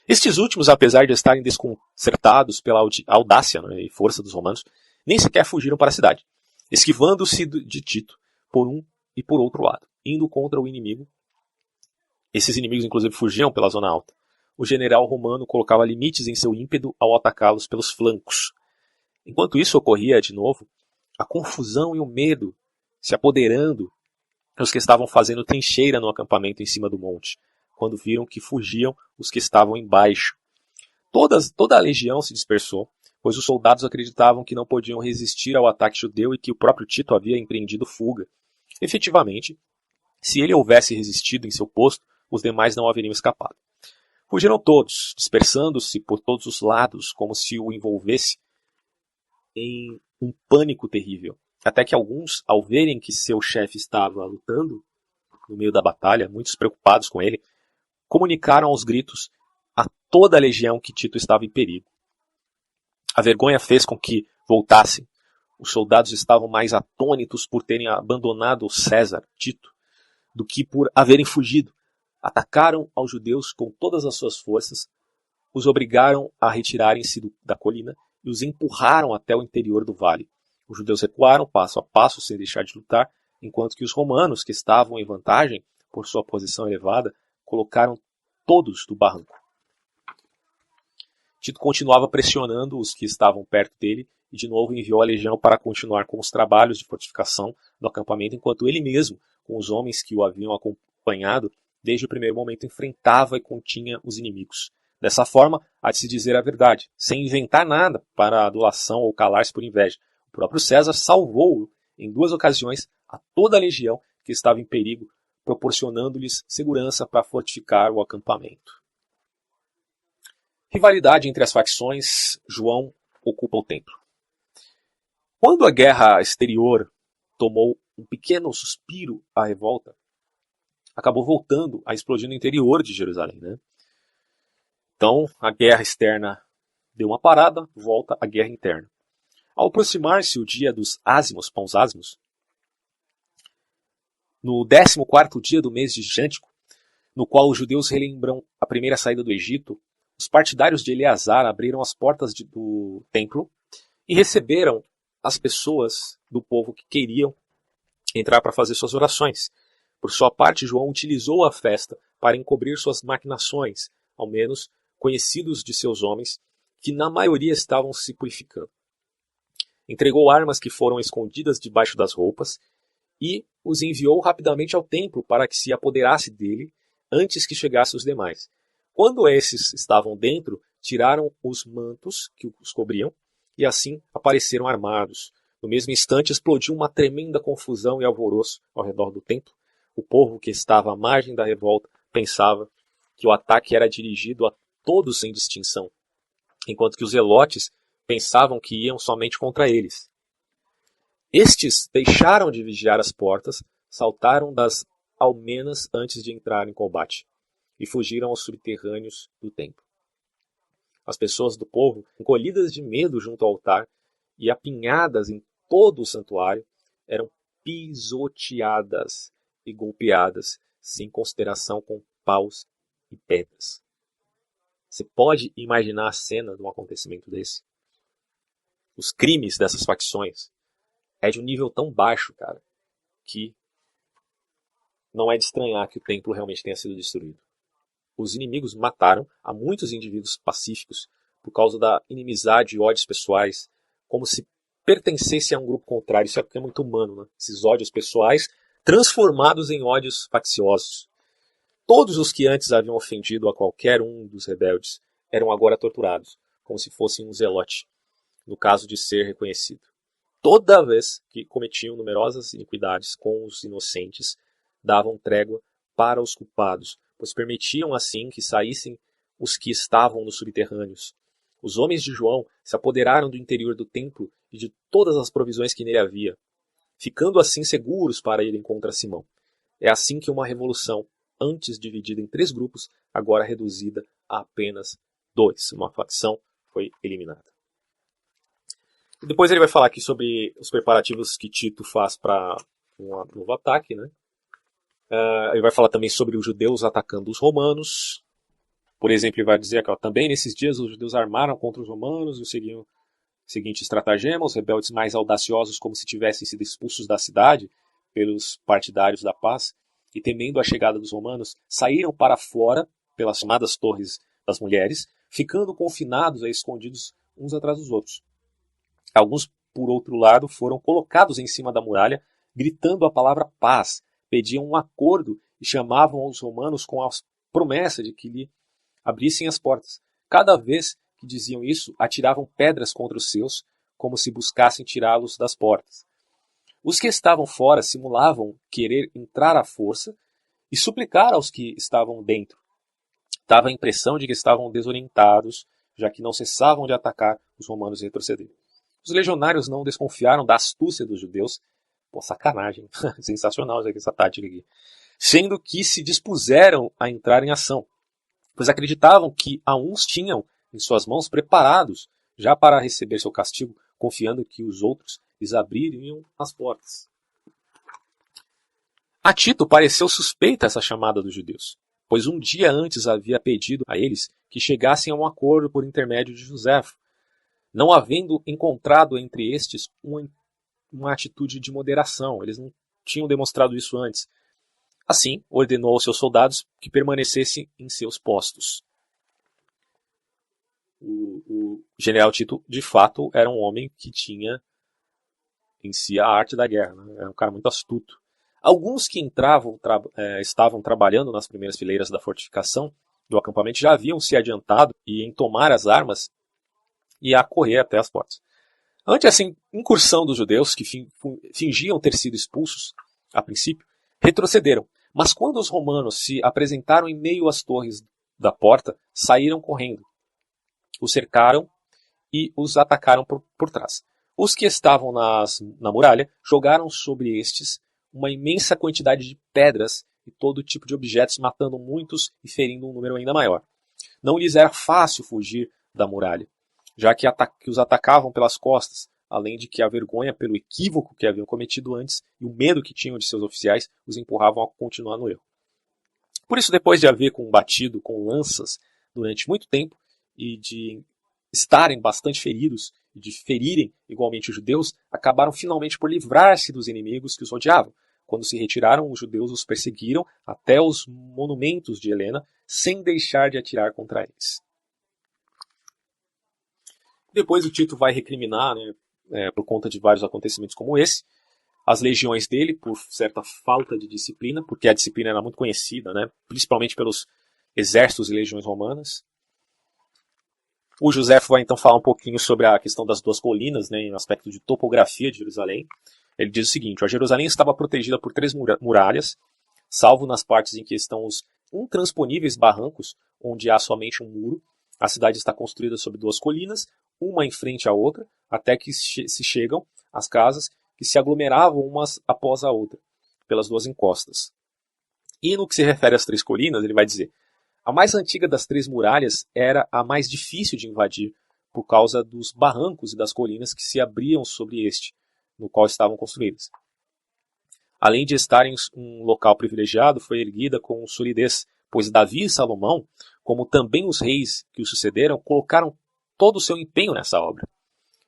Estes últimos, apesar de estarem desconcertados pela audácia, né, e força dos romanos, nem sequer fugiram para a cidade, esquivando-se de Tito por um e por outro lado, indo contra o inimigo. Esses inimigos, inclusive, fugiam pela zona alta. O general romano colocava limites em seu ímpeto ao atacá-los pelos flancos. Enquanto isso ocorria de novo, a confusão e o medo se apoderando dos que estavam fazendo trincheira no acampamento em cima do monte, quando viram que fugiam os que estavam embaixo. Toda a legião se dispersou, pois os soldados acreditavam que não podiam resistir ao ataque judeu e que o próprio Tito havia empreendido fuga. Efetivamente, se ele houvesse resistido em seu posto, os demais não haveriam escapado. Fugiram todos, dispersando-se por todos os lados, como se o envolvesse em um pânico terrível. Até que alguns, ao verem que seu chefe estava lutando no meio da batalha, muitos preocupados com ele, comunicaram aos gritos a toda a legião que Tito estava em perigo. A vergonha fez com que voltassem. Os soldados estavam mais atônitos por terem abandonado César, Tito, do que por haverem fugido. Atacaram aos judeus com todas as suas forças, os obrigaram a retirarem-se da colina e os empurraram até o interior do vale. Os judeus recuaram passo a passo sem deixar de lutar, enquanto que os romanos, que estavam em vantagem por sua posição elevada, colocaram todos do barranco. Tito continuava pressionando os que estavam perto dele e de novo enviou a legião para continuar com os trabalhos de fortificação do acampamento, enquanto ele mesmo, com os homens que o haviam acompanhado, desde o primeiro momento enfrentava e continha os inimigos. Dessa forma, há de se dizer a verdade, sem inventar nada para adulação ou calar-se por inveja. O próprio César salvou em 2 ocasiões a toda a legião que estava em perigo, proporcionando-lhes segurança para fortificar o acampamento. Rivalidade entre as facções, João ocupa o templo. Quando a guerra exterior tomou um pequeno suspiro à revolta, acabou voltando a explodir no interior de Jerusalém. Né? Então, a guerra externa deu uma parada, volta a guerra interna. Ao aproximar-se o dia dos ázimos, pães ázimos, no 14º dia do mês de Jântico, no qual os judeus relembram a primeira saída do Egito, os partidários de Eleazar abriram as portas do templo e receberam as pessoas do povo que queriam entrar para fazer suas orações. Por sua parte, João utilizou a festa para encobrir suas maquinações, ao menos conhecidos de seus homens, que na maioria estavam se purificando. Entregou armas que foram escondidas debaixo das roupas e os enviou rapidamente ao templo para que se apoderasse dele antes que chegassem os demais. Quando esses estavam dentro, tiraram os mantos que os cobriam e assim apareceram armados. No mesmo instante explodiu uma tremenda confusão e alvoroço ao redor do templo. O povo que estava à margem da revolta pensava que o ataque era dirigido a todos sem distinção, enquanto que os zelotes pensavam que iam somente contra eles. Estes deixaram de vigiar as portas, saltaram das almenas antes de entrar em combate e fugiram aos subterrâneos do templo. As pessoas do povo, encolhidas de medo junto ao altar e apinhadas em todo o santuário, eram pisoteadas e golpeadas, sem consideração com paus e pedras. Você pode imaginar a cena de um acontecimento desse? Os crimes dessas facções é de um nível tão baixo, cara, que não é de estranhar que o templo realmente tenha sido destruído. Os inimigos mataram a muitos indivíduos pacíficos por causa da inimizade e ódios pessoais, como se pertencesse a um grupo contrário. Isso é muito humano, né? Esses ódios pessoais transformados em ódios facciosos. Todos os que antes haviam ofendido a qualquer um dos rebeldes eram agora torturados, como se fossem um zelote, no caso de ser reconhecido. Toda vez que cometiam numerosas iniquidades com os inocentes, davam trégua para os culpados, pois permitiam assim que saíssem os que estavam nos subterrâneos. Os homens de João se apoderaram do interior do templo e de todas as provisões que nele havia, ficando assim seguros para irem contra Simão. É assim que uma revolução, antes dividida em 3 grupos, agora reduzida a apenas 2. Uma facção foi eliminada. E depois ele vai falar aqui sobre os preparativos que Tito faz para um novo ataque, né? Ele vai falar também sobre os judeus atacando os romanos. Por exemplo, ele vai dizer que também nesses dias os judeus armaram contra os romanos e seguiam o seguinte estratagema: os rebeldes mais audaciosos, como se tivessem sido expulsos da cidade pelos partidários da paz, e temendo a chegada dos romanos, saíram para fora pelas chamadas torres das mulheres, ficando confinados e escondidos uns atrás dos outros. Alguns, por outro lado, foram colocados em cima da muralha, gritando a palavra paz, pediam um acordo e chamavam os romanos com a promessa de que lhe abrissem as portas. Cada vez que diziam isso, atiravam pedras contra os seus, como se buscassem tirá-los das portas. Os que estavam fora simulavam querer entrar à força e suplicar aos que estavam dentro. Dava a impressão de que estavam desorientados, já que não cessavam de atacar os romanos e retroceder. Os legionários não desconfiaram da astúcia dos judeus. Pô, sacanagem. Sensacional essa tática aqui. Sendo que se dispuseram a entrar em ação, pois acreditavam que a uns tinham em suas mãos preparados já para receber seu castigo, confiando que os outros lhes abririam as portas. A Tito pareceu suspeita essa chamada dos judeus, pois um dia antes havia pedido a eles que chegassem a um acordo por intermédio de Joséfo, não havendo encontrado entre estes uma atitude de moderação. Eles não tinham demonstrado isso antes. Assim, ordenou aos seus soldados que permanecessem em seus postos. O general Tito, de fato, era um homem que tinha em si a arte da guerra, né? Era um cara muito astuto. Alguns que estavam trabalhando nas primeiras fileiras da fortificação do acampamento já haviam se adiantado em tomar as armas e a correr até as portas. Ante essa incursão dos judeus, que fingiam ter sido expulsos, a princípio, retrocederam. Mas quando os romanos se apresentaram em meio às torres da porta, saíram correndo. Os cercaram e os atacaram por trás. Os que estavam na muralha jogaram sobre estes uma imensa quantidade de pedras e todo tipo de objetos, matando muitos e ferindo um número ainda maior. Não lhes era fácil fugir da muralha, já que os atacavam pelas costas, além de que a vergonha pelo equívoco que haviam cometido antes e o medo que tinham de seus oficiais os empurravam a continuar no erro. Por isso, depois de haver combatido com lanças durante muito tempo e de estarem bastante feridos e de ferirem igualmente os judeus, acabaram finalmente por livrar-se dos inimigos que os odiavam. Quando se retiraram, os judeus os perseguiram até os monumentos de Helena, sem deixar de atirar contra eles. Depois o Tito vai recriminar, por conta de vários acontecimentos como esse, as legiões dele por certa falta de disciplina, porque a disciplina era muito conhecida, principalmente pelos exércitos e legiões romanas. O Joséfo vai então falar um pouquinho sobre a questão das 2 colinas, em aspecto de topografia de Jerusalém. Ele diz o seguinte: a Jerusalém estava protegida por 3 muralhas, salvo nas partes em que estão os intransponíveis barrancos, onde há somente um muro. A cidade está construída sobre 2 colinas, uma em frente à outra, até que se chegam às casas que se aglomeravam umas após a outra, pelas 2 encostas. E no que se refere às 3 colinas, ele vai dizer: a mais antiga das 3 muralhas era a mais difícil de invadir, por causa dos barrancos e das colinas que se abriam sobre este, no qual estavam construídas. Além de estar em um local privilegiado, foi erguida com solidez, pois Davi e Salomão, como também os reis que o sucederam, colocaram todo o seu empenho nessa obra.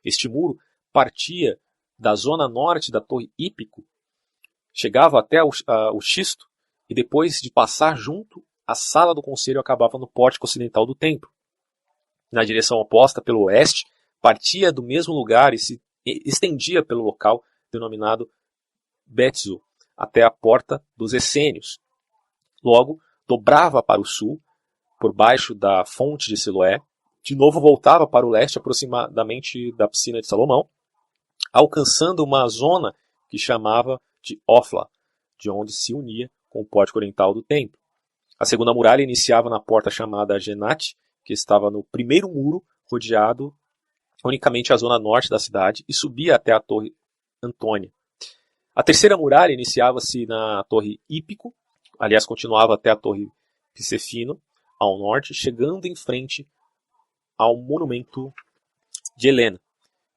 Este muro partia da zona norte da Torre Hípico, chegava até o Xisto, e depois de passar junto, a sala do conselho acabava no pórtico ocidental do templo. Na direção oposta, pelo oeste, partia do mesmo lugar e se estendia pelo local denominado Betzu, até a porta dos Essênios. Logo, dobrava para o sul, por baixo da fonte de Siloé, de novo voltava para o leste, aproximadamente da piscina de Salomão, alcançando uma zona que chamava de Ofla, de onde se unia com o pórtico oriental do templo. A segunda muralha iniciava na porta chamada Genate, que estava no primeiro muro, rodeado unicamente a zona norte da cidade e subia até a Torre Antônia. A terceira muralha iniciava-se na Torre Hípico, aliás, continuava até a Torre Picefino, ao norte, chegando em frente ao monumento de Helena,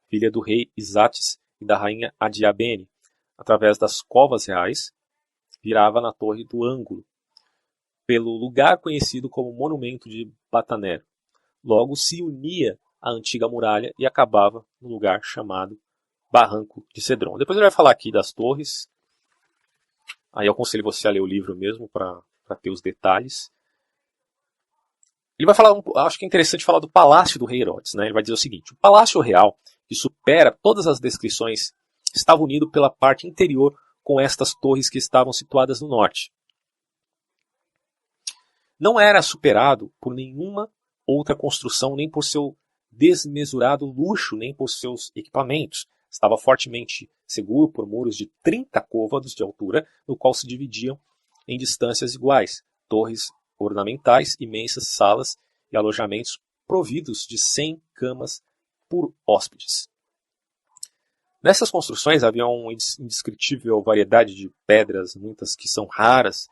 filha do rei Isates e da rainha Adiabene. Através das covas reais, virava na Torre do Ângulo, pelo lugar conhecido como Monumento de Batanero. Logo se unia à antiga muralha e acabava no lugar chamado Barranco de Cedron. Depois ele vai falar aqui das torres. Aí eu aconselho você a ler o livro mesmo para ter os detalhes. Ele vai falar, acho que é interessante falar do Palácio do Rei Herodes. Né? Ele vai dizer o seguinte: o Palácio Real, que supera todas as descrições, estava unido pela parte interior com estas torres que estavam situadas no norte. Não era superado por nenhuma outra construção, nem por seu desmesurado luxo, nem por seus equipamentos. Estava fortemente seguro por muros de 30 côvados de altura, no qual se dividiam em distâncias iguais, torres ornamentais, imensas salas e alojamentos providos de 100 camas por hóspedes. Nessas construções havia uma indescritível variedade de pedras, muitas que são raras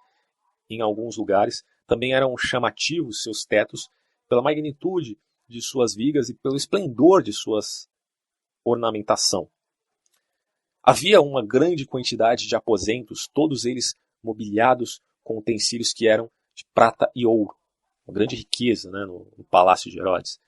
em alguns lugares. Também eram chamativos seus tetos pela magnitude de suas vigas e pelo esplendor de suas ornamentação. Havia uma grande quantidade de aposentos, todos eles mobiliados com utensílios que eram de prata e ouro. Uma grande riqueza, né, no Palácio de Herodes.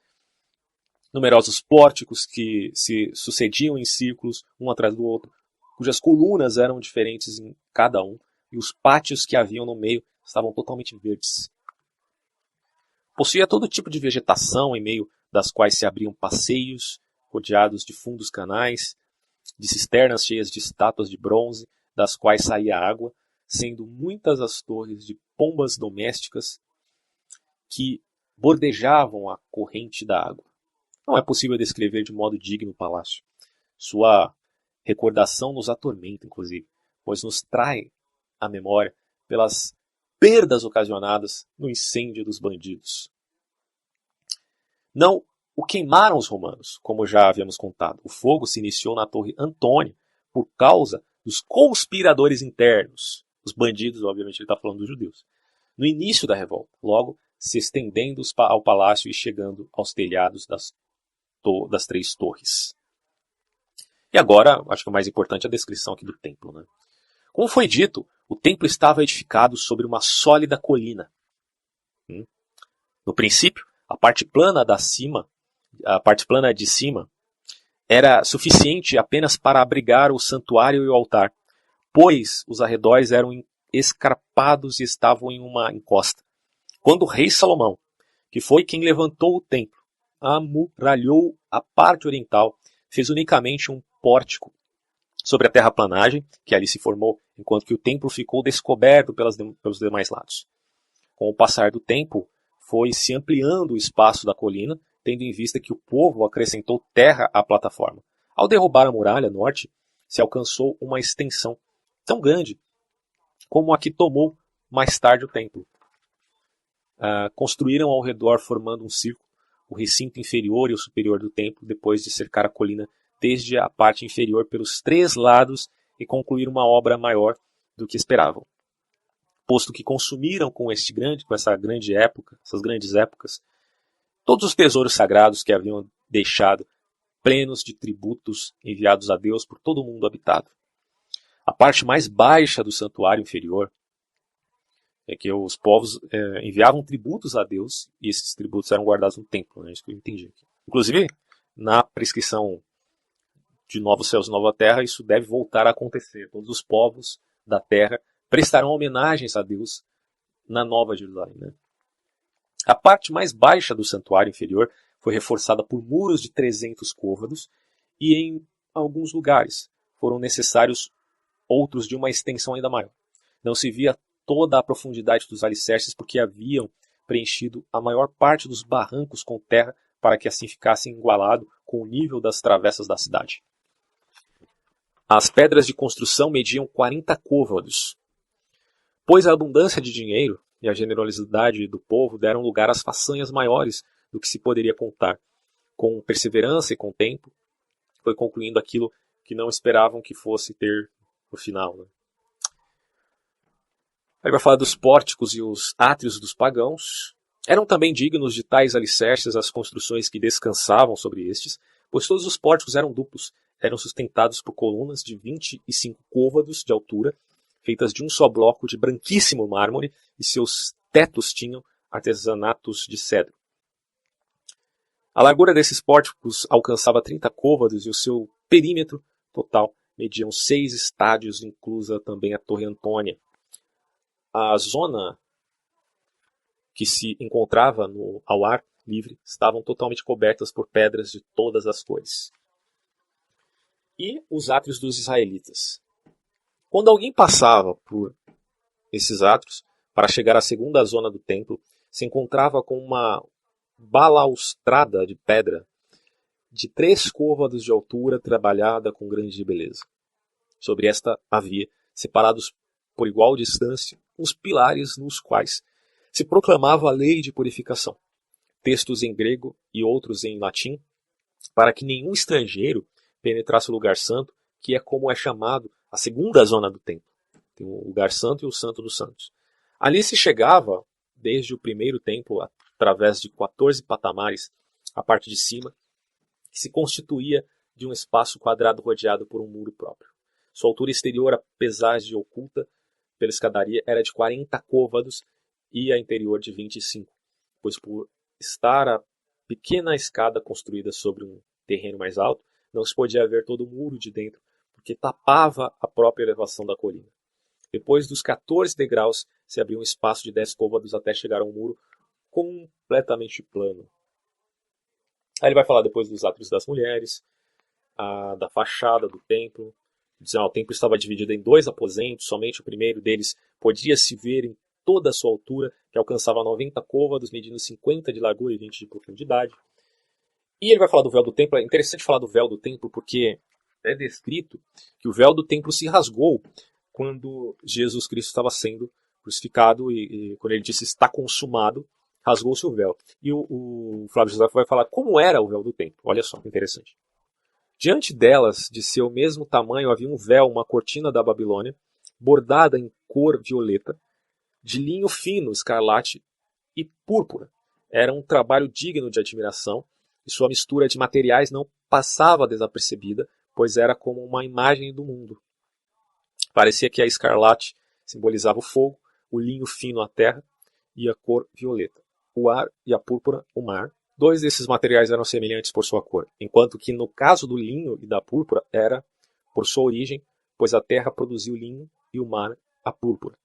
Numerosos pórticos que se sucediam em círculos, um atrás do outro, cujas colunas eram diferentes em cada um, e os pátios que haviam no meio estavam totalmente verdes. Possuía todo tipo de vegetação, em meio das quais se abriam passeios, rodeados de fundos canais, de cisternas cheias de estátuas de bronze, das quais saía água, sendo muitas as torres de pombas domésticas que bordejavam a corrente da água. Não é possível descrever de modo digno o palácio. Sua recordação nos atormenta, inclusive, pois nos trai à memória pelas perdas ocasionadas no incêndio dos bandidos. Não o queimaram os romanos, como já havíamos contado. O fogo se iniciou na Torre Antônia por causa dos conspiradores internos. Os bandidos, obviamente, ele está falando dos judeus. No início da revolta, logo se estendendo ao palácio e chegando aos telhados das 3 torres. E agora, acho que o mais importante é a descrição aqui do templo. Né? Como foi dito, o templo estava edificado sobre uma sólida colina. No princípio, a parte plana de cima era suficiente apenas para abrigar o santuário e o altar, pois os arredores eram escarpados e estavam em uma encosta. Quando o rei Salomão, que foi quem levantou o templo, amuralhou a parte oriental, fez unicamente um pórtico sobre a terraplanagem que ali se formou, enquanto que o templo ficou descoberto pelos demais lados. Com o passar do tempo, foi se ampliando o espaço da colina, tendo em vista que o povo acrescentou terra à plataforma. Ao derrubar a muralha norte, se alcançou uma extensão tão grande como a que tomou mais tarde o templo. Construíram ao redor, formando um círculo, o recinto inferior e o superior do templo, depois de cercar a colina desde a parte inferior pelos 3 lados e concluir uma obra maior do que esperavam. Posto que consumiram com essas grandes épocas, todos os tesouros sagrados que haviam deixado, plenos de tributos enviados a Deus por todo o mundo habitado. A parte mais baixa do santuário inferior é que os povos enviavam tributos a Deus e esses tributos eram guardados no templo. É isso que eu entendi aqui. Inclusive, na prescrição de novos céus e nova terra, isso deve voltar a acontecer. Todos os povos da terra prestarão homenagens a Deus na Nova Jerusalém. Né? A parte mais baixa do santuário inferior foi reforçada por muros de 300 côvados e em alguns lugares foram necessários outros de uma extensão ainda maior. Não se via toda a profundidade dos alicerces porque haviam preenchido a maior parte dos barrancos com terra para que assim ficasse igualado com o nível das travessas da cidade. As pedras de construção mediam 40 côvados, pois a abundância de dinheiro e a generosidade do povo deram lugar às façanhas maiores do que se poderia contar. com perseverança e com tempo, foi concluindo aquilo que não esperavam que fosse ter no final. Né? Aí vai falar dos pórticos e os átrios dos pagãos. Eram também dignos de tais alicerces as construções que descansavam sobre estes, pois todos os pórticos eram duplos, eram sustentados por colunas de 25 côvados de altura, feitas de um só bloco de branquíssimo mármore, e seus tetos tinham artesanatos de cedro. A largura desses pórticos alcançava 30 côvados e o seu perímetro total mediam 6 estádios, inclusa também a Torre Antônia. A zona que se encontrava ao ar livre estavam totalmente cobertas por pedras de todas as cores. E os átrios dos israelitas. Quando alguém passava por esses átrios, para chegar à segunda zona do templo, se encontrava com uma balaustrada de pedra de 3 côvados de altura, trabalhada com grande beleza. Sobre esta havia, separados por igual distância, os pilares nos quais se proclamava a lei de purificação, textos em grego e outros em latim, para que nenhum estrangeiro penetrasse o lugar santo, que é como é chamado a segunda zona do templo. Tem o lugar santo e o santo dos santos. Ali se chegava, desde o primeiro templo, através de 14 patamares, a parte de cima, que se constituía de um espaço quadrado rodeado por um muro próprio. Sua altura exterior, apesar de oculta pela escadaria, era de 40 côvados e a interior de 25, pois por estar a pequena escada construída sobre um terreno mais alto, não se podia ver todo o muro de dentro, porque tapava a própria elevação da colina. Depois dos 14 degraus, se abria um espaço de 10 côvados até chegar a um muro completamente plano. Aí ele vai falar depois dos átrios das mulheres, da fachada do templo. O templo estava dividido em 2 aposentos, somente o primeiro deles podia se ver em toda a sua altura, que alcançava 90 côvados, medindo 50 de largura e 20 de profundidade. E ele vai falar do véu do templo. É interessante falar do véu do templo porque é descrito que o véu do templo se rasgou quando Jesus Cristo estava sendo crucificado e quando ele disse está consumado, rasgou-se o véu. E o Flávio José vai falar como era o véu do templo. Olha só que interessante. Diante delas, de seu mesmo tamanho, havia um véu, uma cortina da Babilônia, bordada em cor violeta, de linho fino, escarlate e púrpura. Era um trabalho digno de admiração, e sua mistura de materiais não passava desapercebida, pois era como uma imagem do mundo. Parecia que a escarlate simbolizava o fogo, o linho fino a terra e a cor violeta. O ar e a púrpura, o mar. 2 desses materiais eram semelhantes por sua cor, enquanto que no caso do linho e da púrpura era por sua origem, pois a terra produziu o linho e o mar a púrpura.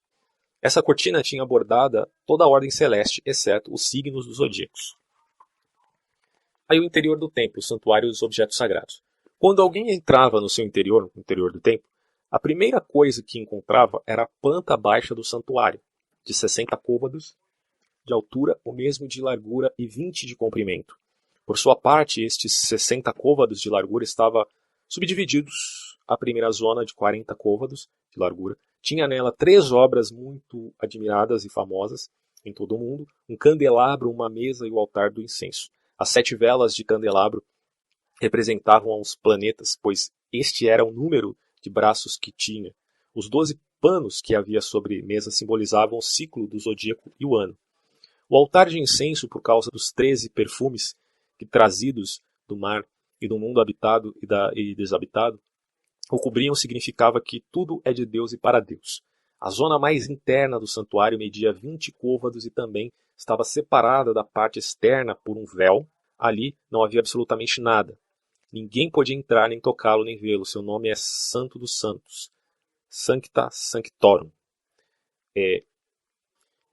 Essa cortina tinha bordada toda a ordem celeste, exceto os signos dos zodíacos. Aí o interior do templo, o santuário e os objetos sagrados. Quando alguém entrava no seu interior, no interior do templo, a primeira coisa que encontrava era a planta baixa do santuário, de 60 côvados de altura, o mesmo de largura e 20 de comprimento. Por sua parte, estes 60 côvados de largura estavam subdivididos. A primeira zona, de 40 côvados de largura, tinha nela 3 obras muito admiradas e famosas em todo o mundo, um candelabro, uma mesa e o altar do incenso. As 7 velas de candelabro representavam os planetas, pois este era o número de braços que tinha. Os 12 panos que havia sobre mesa simbolizavam o ciclo do zodíaco e o ano. O altar de incenso, por causa dos 13 perfumes que trazidos do mar e do mundo habitado e desabitado, o cobriam, significava que tudo é de Deus e para Deus. A zona mais interna do santuário media 20 côvados e também estava separada da parte externa por um véu. Ali não havia absolutamente nada. Ninguém podia entrar, nem tocá-lo, nem vê-lo. Seu nome é Santo dos Santos. Sancta Sanctorum.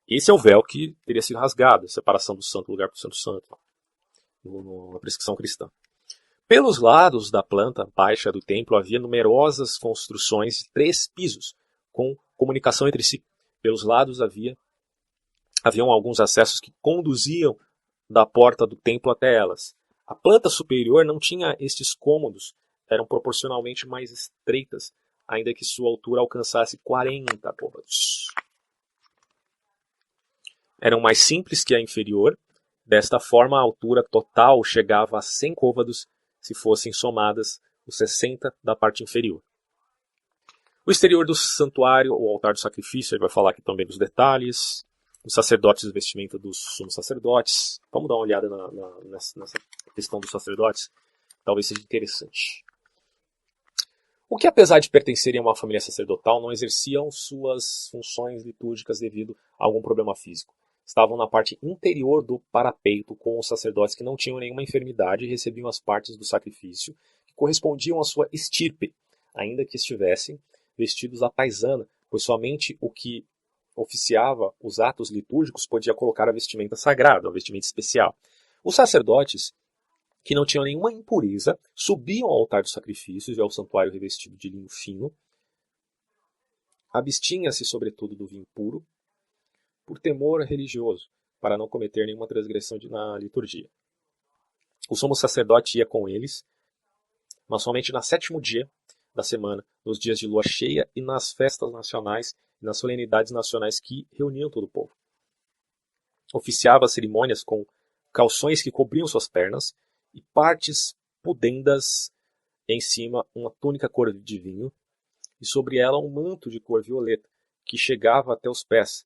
Esse é o véu que teria sido rasgado, a separação do santo lugar para o santo santo, na prescrição cristã. Pelos lados da planta baixa do templo havia numerosas construções de 3 pisos, com comunicação entre si. Pelos lados haviam alguns acessos que conduziam da porta do templo até elas. A planta superior não tinha estes cômodos, eram proporcionalmente mais estreitas, ainda que sua altura alcançasse 40 côvados. Eram mais simples que a inferior Desta forma, a altura total chegava a 100 côvados se fossem somadas os 60 da parte inferior. O exterior do santuário, o altar do sacrifício, ele vai falar aqui também dos detalhes. Os sacerdotes, o vestimento dos sumos sacerdotes. Vamos dar uma olhada nessa questão dos sacerdotes. Talvez seja interessante. O que, apesar de pertencerem a uma família sacerdotal, não exerciam suas funções litúrgicas devido a algum problema físico. Estavam na parte interior do parapeito com os sacerdotes que não tinham nenhuma enfermidade e recebiam as partes do sacrifício que correspondiam à sua estirpe, ainda que estivessem vestidos à paisana, pois somente o que oficiava os atos litúrgicos podia colocar a vestimenta sagrada, a vestimenta especial. Os sacerdotes, que não tinham nenhuma impureza, subiam ao altar dos sacrifícios e ao santuário revestido de linho fino. Abstinha-se, sobretudo, do vinho puro, por temor religioso, para não cometer nenhuma transgressão na liturgia. O sumo sacerdote ia com eles, mas somente no 7º dia da semana, nos dias de lua cheia e nas festas nacionais e nas solenidades nacionais que reuniam todo o povo. Oficiava as cerimônias com calções que cobriam suas pernas e partes pudendas em cima uma túnica cor de vinho e sobre ela um manto de cor violeta que chegava até os pés.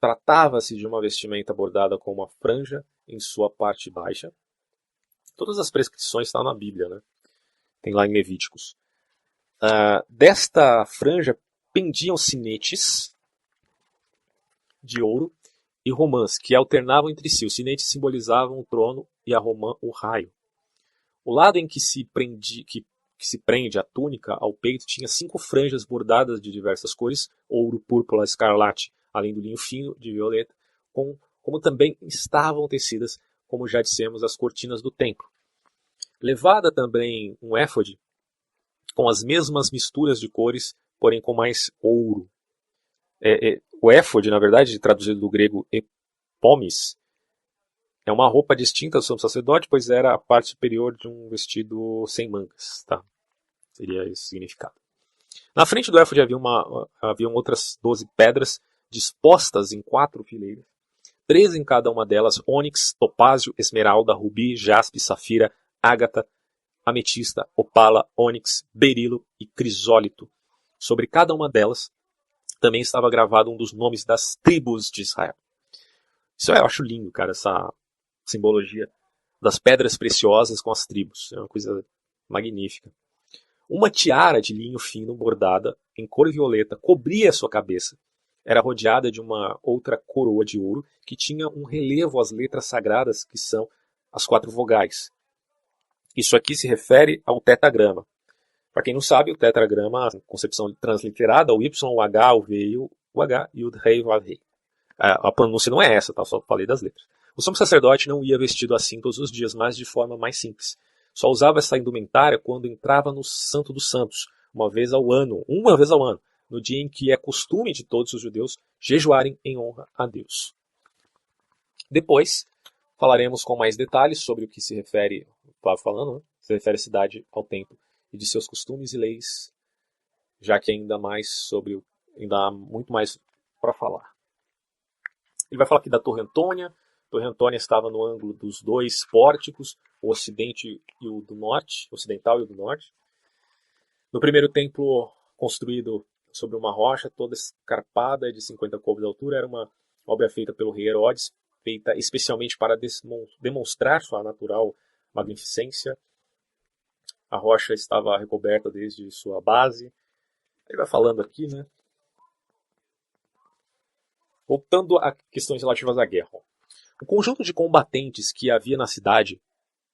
Tratava-se de uma vestimenta bordada com uma franja em sua parte baixa. Todas as prescrições estão na Bíblia, né? Tem lá em Levíticos. Desta franja pendiam sinetes de ouro e romãs, que alternavam entre si. Os sinetes simbolizavam o trono e a romã o raio. O lado em que se prende a túnica ao peito tinha 5 franjas bordadas de diversas cores, ouro, púrpura, escarlate, além do linho fino de violeta, como também estavam tecidas, como já dissemos, as cortinas do templo. Levada também um éfode, com as mesmas misturas de cores, porém com mais ouro. O éfode, na verdade, traduzido do grego epomis, é uma roupa distinta do sumo sacerdote, pois era a parte superior de um vestido sem mangas. Tá? Seria esse o significado. Na frente do éfode haviam outras 12 pedras, dispostas em 4 fileiras, 3 em cada uma delas, ônix, topázio, esmeralda, rubi, jaspe, safira, ágata, ametista, opala, ônix, berilo e crisólito. Sobre cada uma delas também estava gravado um dos nomes das tribos de Israel. Isso eu acho lindo, cara, essa simbologia das pedras preciosas com as tribos. É uma coisa magnífica. Uma tiara de linho fino bordada em cor violeta cobria a sua cabeça. Era rodeada de uma outra coroa de ouro que tinha um relevo às letras sagradas, que são as 4 vogais. Isso aqui se refere ao tetragrama. Para quem não sabe, o tetragrama, a concepção transliterada, o Y, o H, o V e o H, e o Rei, o Rei. A pronúncia não é essa, tá? Só falei das letras. O sumo sacerdote não ia vestido assim todos os dias, mas de forma mais simples. Só usava essa indumentária quando entrava no Santo dos Santos, uma vez ao ano, no dia em que é costume de todos os judeus jejuarem em honra a Deus. Depois, falaremos com mais detalhes sobre o que se refere, Flávio falando, né? Se refere à cidade, ao templo e de seus costumes e leis, já que ainda há muito mais para falar. Ele vai falar aqui da Torre Antônia. A Torre Antônia estava no ângulo dos 2 pórticos, o ocidente e o do norte, ocidental e o do norte. No primeiro templo, construído sobre uma rocha toda escarpada de 50 côvados de altura, era uma obra feita pelo rei Herodes, feita especialmente para demonstrar sua natural magnificência. A rocha estava recoberta desde sua base. Ele vai falando aqui, né? Voltando a questões relativas à guerra. O conjunto de combatentes que havia na cidade,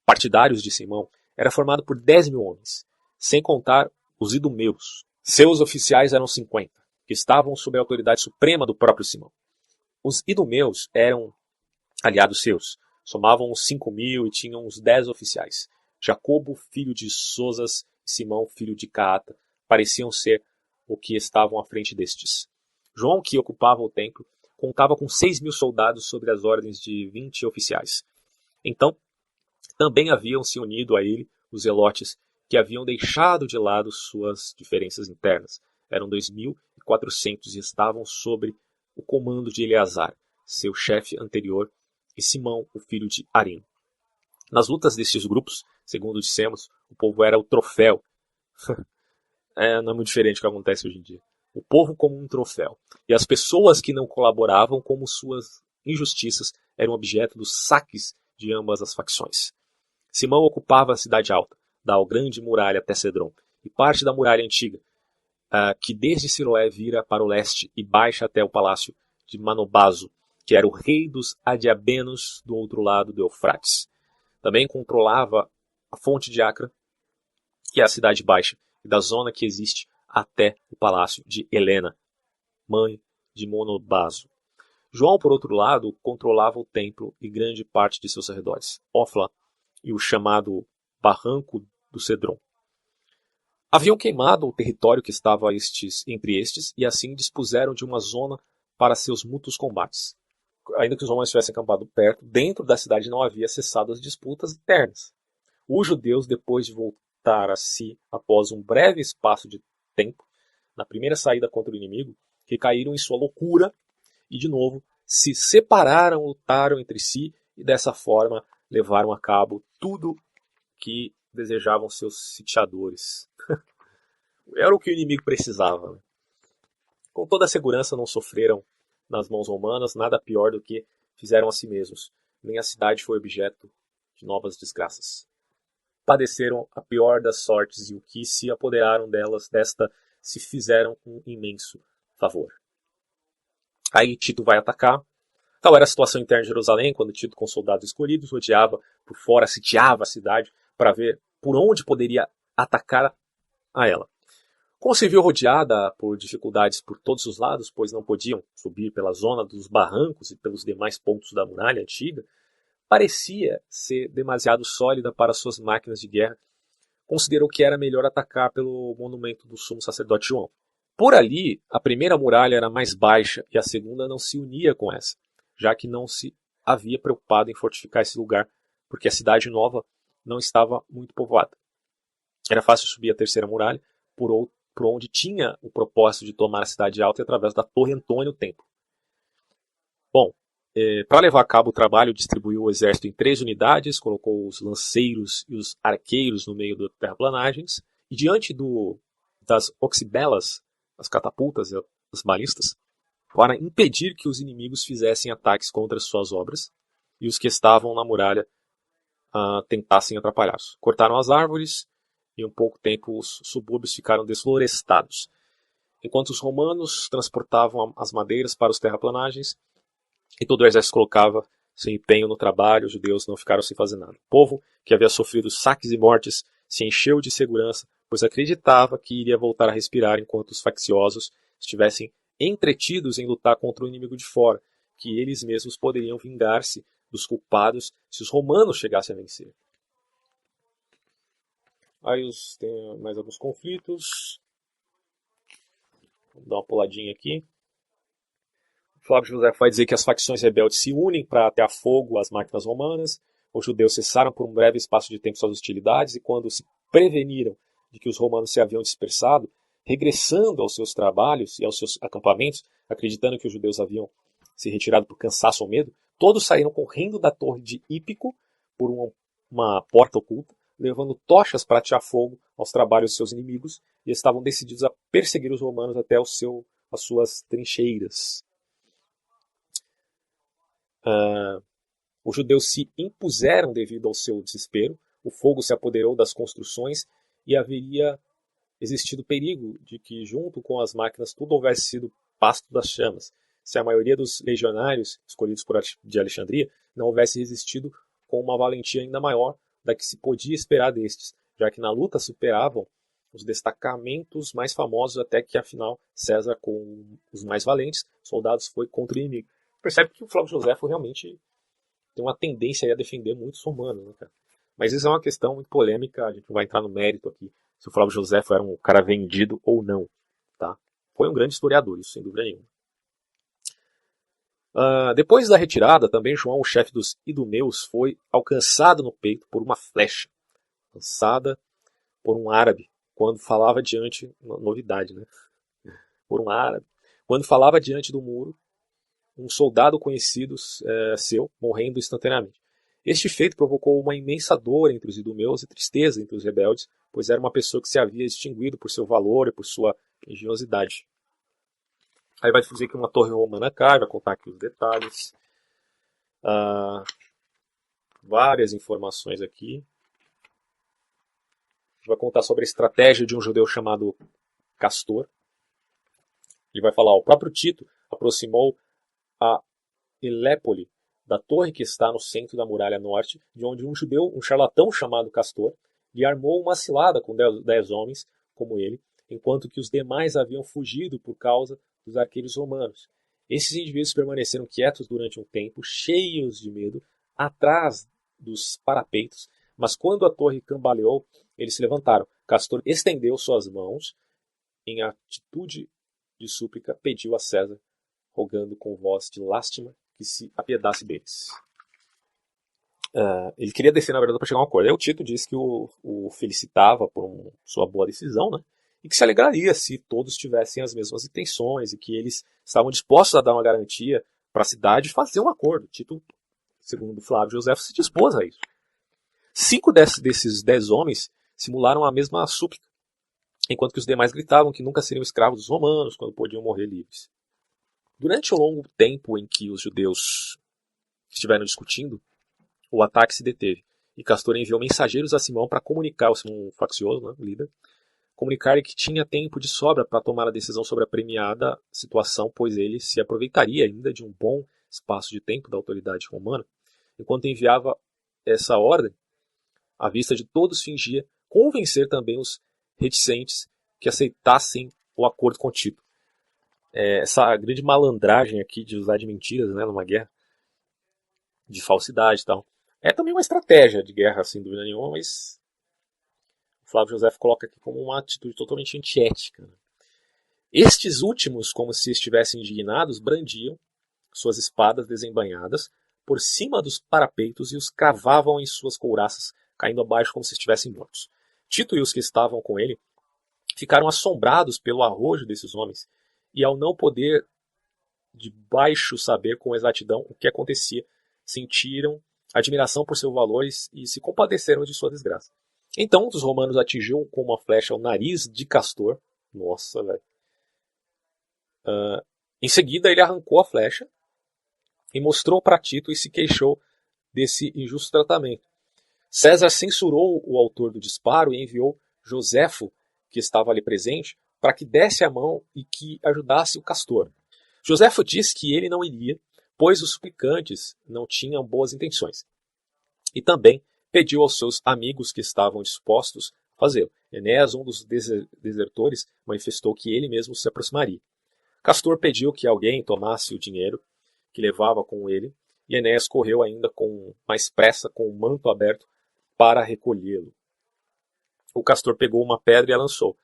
partidários de Simão, era formado por 10.000 homens, sem contar os idumeus. Seus oficiais eram 50, que estavam sob a autoridade suprema do próprio Simão. Os idumeus eram aliados seus, somavam uns 5.000 e tinham uns 10 oficiais. Jacobo, filho de Sosas, e Simão, filho de Caata, pareciam ser o que estavam à frente destes. João, que ocupava o templo, contava com 6.000 soldados sob as ordens de 20 oficiais. Então, também haviam se unido a ele os zelotes, que haviam deixado de lado suas diferenças internas. Eram 2.400 e estavam sob o comando de Eleazar, seu chefe anterior, e Simão, o filho de Arino. Nas lutas destes grupos, segundo dissemos, o povo era o troféu. Não é muito diferente do que acontece hoje em dia. O povo como um troféu. E as pessoas que não colaboravam, como suas injustiças, eram objeto dos saques de ambas as facções. Simão ocupava a cidade alta, da grande muralha até Cedron, e parte da muralha antiga, que desde Siloé vira para o leste e baixa até o palácio de Manobazo, que era o rei dos Adiabenos do outro lado do Eufrates. Também controlava a fonte de Acra, que é a cidade baixa, e da zona que existe até o palácio de Helena, mãe de Monobazo. João, por outro lado, controlava o templo e grande parte de seus arredores, Ofla e o chamado Barranco do Cedron. Haviam queimado o território que estava entre estes e assim dispuseram de uma zona para seus mútuos combates. Ainda que os romanos tivessem acampado perto, dentro da cidade não havia cessado as disputas internas. Os judeus, depois de voltar a si após um breve espaço de tempo, na primeira saída contra o inimigo, recaíram em sua loucura e, de novo, se separaram, lutaram entre si e, dessa forma, levaram a cabo tudo que desejavam seus sitiadores. Era o que o inimigo precisava. Né? Com toda a segurança, não sofreram nas mãos romanas nada pior do que fizeram a si mesmos. Nem a cidade foi objeto de novas desgraças. Padeceram a pior das sortes e o que se apoderaram desta se fizeram um imenso favor. Aí Tito vai atacar. Tal era a situação interna de Jerusalém, quando Tito, com soldados escolhidos, rodeava por fora, sitiava a cidade para ver por onde poderia atacar a ela. Como se viu rodeada por dificuldades por todos os lados, pois não podiam subir pela zona dos barrancos e pelos demais pontos da muralha antiga, parecia ser demasiado sólida para suas máquinas de guerra. Considerou que era melhor atacar pelo monumento do sumo sacerdote João. Por ali, a primeira muralha era mais baixa e a segunda não se unia com essa, já que não se havia preocupado em fortificar esse lugar, porque a cidade nova não estava muito povoada. Era fácil subir a terceira muralha por onde tinha o propósito de tomar a cidade alta e através da Torre Antônio o templo. Bom, para levar a cabo o trabalho, distribuiu o exército em 3 unidades, colocou os lanceiros e os arqueiros no meio das terraplanagens, e diante das oxibelas, as catapultas e as balistas, para impedir que os inimigos fizessem ataques contra suas obras, e os que estavam na muralha tentassem atrapalhá-los. Cortaram as árvores, e em pouco tempo os subúrbios ficaram desflorestados. Enquanto os romanos transportavam as madeiras para os terraplanagens, e todo o exército colocava seu empenho no trabalho, os judeus não ficaram sem fazer nada. O povo, que havia sofrido saques e mortes, se encheu de segurança, pois acreditava que iria voltar a respirar enquanto os facciosos estivessem entretidos em lutar contra o inimigo de fora, que eles mesmos poderiam vingar-se dos culpados se os romanos chegassem a vencer. Aí tem mais alguns conflitos. Vamos dar uma puladinha aqui. Flávio José vai dizer que as facções rebeldes se unem para atear fogo às máquinas romanas. Os judeus cessaram por um breve espaço de tempo suas hostilidades e, quando se preveniram de que os romanos se haviam dispersado, regressando aos seus trabalhos e aos seus acampamentos, acreditando que os judeus haviam se retirado por cansaço ou medo, todos saíram correndo da torre de Hípico por uma porta oculta, levando tochas para atear fogo aos trabalhos de seus inimigos, e estavam decididos a perseguir os romanos até as suas trincheiras. Os judeus se impuseram devido ao seu desespero, o fogo se apoderou das construções e haveria existido perigo de que, junto com as máquinas, tudo houvesse sido pasto das chamas, se a maioria dos legionários escolhidos de Alexandria não houvesse resistido com uma valentia ainda maior da que se podia esperar destes, já que na luta superavam os destacamentos mais famosos, até que, afinal, César, com os mais valentes soldados, foi contra o inimigo. Percebe que o Flávio Josefo realmente tem uma tendência a defender muitos romanos, né, cara? Mas isso é uma questão muito polêmica, a gente não vai entrar no mérito aqui, se o Flávio Josefo era um cara vendido ou não, tá? Foi um grande historiador, isso sem dúvida nenhuma. Depois da retirada, também João, o chefe dos idumeus, foi alcançado no peito por uma flecha, lançada por um árabe, quando falava novidade, né? Por um árabe, quando falava diante do muro um soldado conhecido seu morrendo instantaneamente. Este feito provocou uma imensa dor entre os idumeus e tristeza entre os rebeldes, pois era uma pessoa que se havia extinguido por seu valor e por sua engenhosidade. Aí vai dizer que uma torre romana cai, vai contar aqui os detalhes. Várias informações aqui. Vai contar sobre a estratégia de um judeu chamado Castor. Ele vai falar, o próprio Tito aproximou a Elépole da torre que está no centro da muralha norte, de onde um judeu, um charlatão chamado Castor, lhe armou uma cilada com 10 homens, como ele, enquanto que os demais haviam fugido por causa dos arqueiros romanos. Esses indivíduos permaneceram quietos durante um tempo, cheios de medo, atrás dos parapeitos, mas quando a torre cambaleou, eles se levantaram. Castor estendeu suas mãos, em atitude de súplica, pediu a César, rogando com voz de lástima, que se apiedasse deles. Ele queria descer, na verdade, para chegar a um acordo. Aí o Tito disse que o felicitava por sua boa decisão, né? E que se alegraria se todos tivessem as mesmas intenções e que eles estavam dispostos a dar uma garantia para a cidade e fazer um acordo. Tito, segundo Flávio José, se dispôs a isso. 5 desses 10 homens simularam a mesma súplica, enquanto que os demais gritavam que nunca seriam escravos dos romanos quando podiam morrer livres. Durante o longo tempo em que os judeus estiveram discutindo, o ataque se deteve, e Castor enviou mensageiros a Simão para comunicar ao Simão faccioso, né, líder, comunicar que tinha tempo de sobra para tomar a decisão sobre a premiada situação, pois ele se aproveitaria ainda de um bom espaço de tempo da autoridade romana. Enquanto enviava essa ordem, à vista de todos fingia convencer também os reticentes que aceitassem o acordo com Tito. Essa grande malandragem aqui de usar de mentiras, né, numa guerra, de falsidade e tal, é também uma estratégia de guerra, sem dúvida nenhuma, mas o Flávio José coloca aqui como uma atitude totalmente antiética. Estes últimos, como se estivessem indignados, brandiam suas espadas desembainhadas por cima dos parapeitos e os cravavam em suas couraças, caindo abaixo como se estivessem mortos. Tito e os que estavam com ele ficaram assombrados pelo arrojo desses homens, e ao não poder de baixo saber com exatidão o que acontecia, sentiram admiração por seus valores e se compadeceram de sua desgraça. Então, um dos romanos atingiu com uma flecha o nariz de Castor. Nossa, velho. Em seguida, ele arrancou a flecha e mostrou para Tito e se queixou desse injusto tratamento. César censurou o autor do disparo e enviou Joséfo, que estava ali presente, para que desse a mão e que ajudasse o Castor. Joséfo disse que ele não iria, pois os suplicantes não tinham boas intenções. E também pediu aos seus amigos que estavam dispostos a fazê-lo. Enéas, um dos desertores, manifestou que ele mesmo se aproximaria. Castor pediu que alguém tomasse o dinheiro que levava com ele, e Enéas correu ainda com mais pressa, com o manto aberto, para recolhê-lo. O Castor pegou uma pedra e a lançou.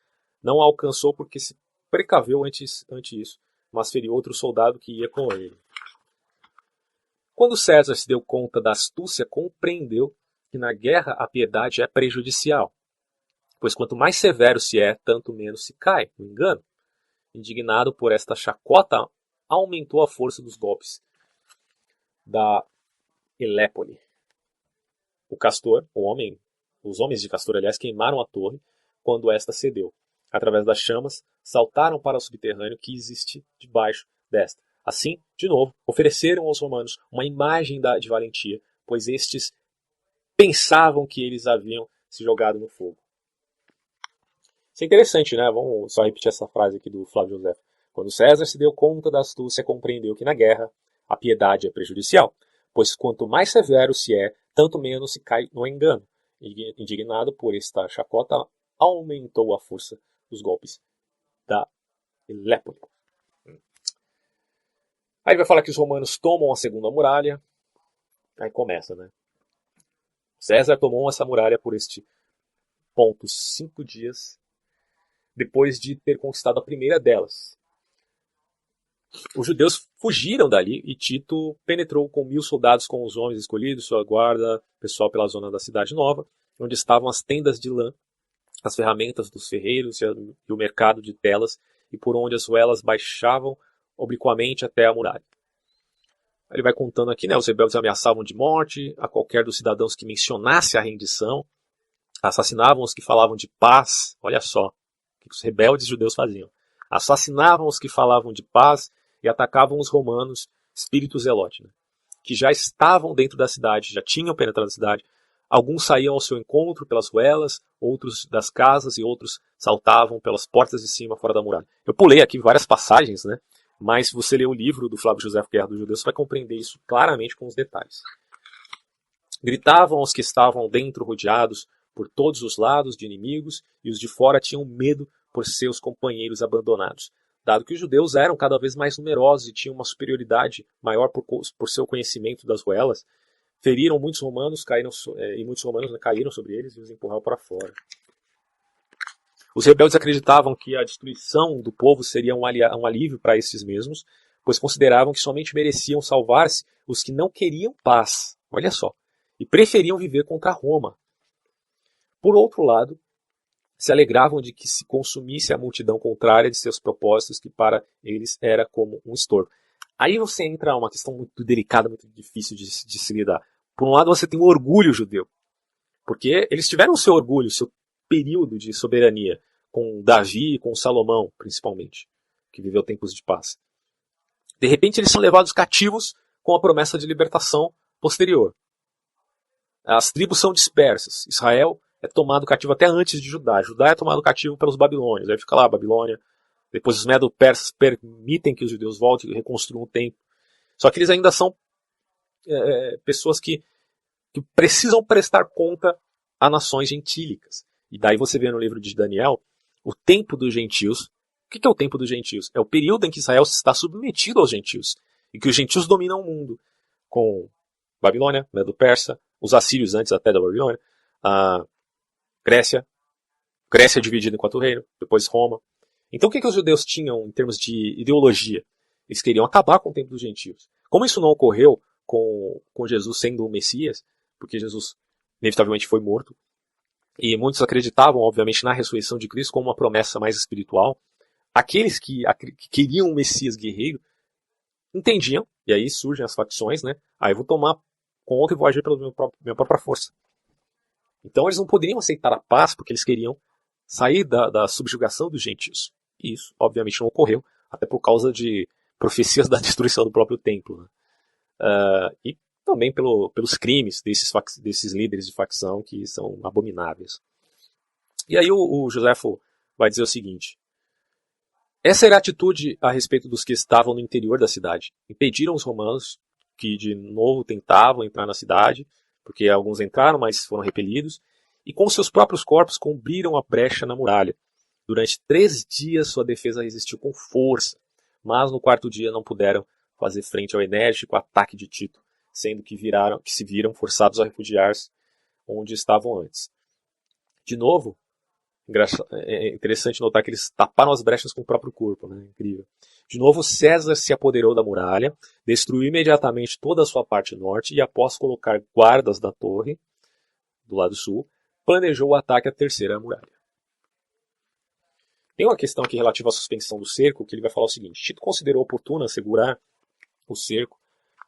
Não a alcançou porque se precaveu ante isso, mas feriu outro soldado que ia com ele. Quando César se deu conta da astúcia, compreendeu que na guerra a piedade é prejudicial, pois quanto mais severo se é, tanto menos se cai no engano. Indignado por esta chacota, aumentou a força dos golpes da Elépole. Os homens de Castor, aliás, queimaram a torre quando esta cedeu. Através das chamas, saltaram para o subterrâneo que existe debaixo desta. Assim, de novo, ofereceram aos romanos uma imagem de valentia, pois estes pensavam que eles haviam se jogado no fogo. Isso é interessante, né? Vamos só repetir essa frase aqui do Flávio José. Quando César se deu conta da astúcia, compreendeu que na guerra a piedade é prejudicial, pois quanto mais severo se é, tanto menos se cai no engano. Indignado por esta chacota, aumentou a força dos golpes da Elépole. Aí ele vai falar que os romanos tomam a segunda muralha. Aí começa, né? César tomou essa muralha por este ponto 5 dias depois de ter conquistado a primeira delas. Os judeus fugiram dali e Tito penetrou com 1000 soldados com os homens escolhidos, sua guarda pessoal pela zona da cidade nova, onde estavam as tendas de lã, as ferramentas dos ferreiros e o mercado de telas, e por onde as ruelas baixavam obliquamente até a muralha. Ele vai contando aqui, né, os rebeldes ameaçavam de morte a qualquer dos cidadãos que mencionasse a rendição, assassinavam os que falavam de paz, olha só, o que os rebeldes judeus faziam. Assassinavam os que falavam de paz e atacavam os romanos, espíritos zelote, né, que já estavam dentro da cidade, já tinham penetrado na cidade. Alguns saíam ao seu encontro pelas ruelas, outros das casas e outros saltavam pelas portas de cima fora da muralha. Eu pulei aqui várias passagens, né? Mas se você ler o livro do Flávio Josefo Guerra dos Judeus, você vai compreender isso claramente com os detalhes. Gritavam os que estavam dentro rodeados por todos os lados de inimigos, e os de fora tinham medo por seus companheiros abandonados, dado que os judeus eram cada vez mais numerosos e tinham uma superioridade maior por seu conhecimento das ruelas. Feriram muitos romanos, e muitos romanos caíram sobre eles e os empurraram para fora. Os rebeldes acreditavam que a destruição do povo seria um alívio para esses mesmos, pois consideravam que somente mereciam salvar-se os que não queriam paz, olha só, e preferiam viver contra Roma. Por outro lado, se alegravam de que se consumisse a multidão contrária de seus propósitos, que para eles era como um estorvo. Aí você entra uma questão muito delicada, muito difícil de se lidar. Por um lado, você tem o orgulho judeu, porque eles tiveram o seu orgulho, o seu período de soberania, com Davi e com Salomão, principalmente, que viveu tempos de paz. De repente, eles são levados cativos com a promessa de libertação posterior. As tribos são dispersas. Israel é tomado cativo até antes de Judá. Judá é tomado cativo pelos babilônios. Aí fica lá a Babilônia. Depois os medo-persas permitem que os judeus voltem e reconstruam o templo. Só que eles ainda são pessoas que precisam prestar conta a nações gentílicas. E daí você vê no livro de Daniel o tempo dos gentios. O que é o tempo dos gentios? É o período em que Israel está submetido aos gentios. E que os gentios dominam o mundo. Com Babilônia, Medo-Persa, os assírios antes até da Babilônia, a Grécia dividida em 4 reinos, depois Roma. Então o que os judeus tinham em termos de ideologia? Eles queriam acabar com o tempo dos gentios. Como isso não ocorreu com Jesus sendo o Messias, porque Jesus inevitavelmente foi morto, e muitos acreditavam, obviamente, na ressurreição de Cristo como uma promessa mais espiritual, aqueles que queriam um Messias guerreiro entendiam, e aí surgem as facções, né? Aí eu vou tomar conta e vou agir pela minha própria força. Então eles não poderiam aceitar a paz porque eles queriam sair da subjugação dos gentios. E isso, obviamente, não ocorreu, até por causa de profecias da destruição do próprio templo. Né? E também pelos crimes desses líderes de facção que são abomináveis. E aí o Joséfo vai dizer o seguinte: essa era a atitude a respeito dos que estavam no interior da cidade. Impediram os romanos, que de novo tentavam entrar na cidade, porque alguns entraram, mas foram repelidos, e com seus próprios corpos cobriram a brecha na muralha. Durante 3 dias sua defesa resistiu com força, mas no 4º dia não puderam fazer frente ao enérgico ataque de Tito, sendo que se viram forçados a refugiar-se onde estavam antes. De novo, é interessante notar que eles taparam as brechas com o próprio corpo, né? Incrível. De novo, César se apoderou da muralha, destruiu imediatamente toda a sua parte norte e, após colocar guardas da torre, do lado sul, planejou o ataque à 3ª muralha. Tem uma questão aqui relativa à suspensão do cerco, que ele vai falar o seguinte: Tito considerou oportuno assegurar o cerco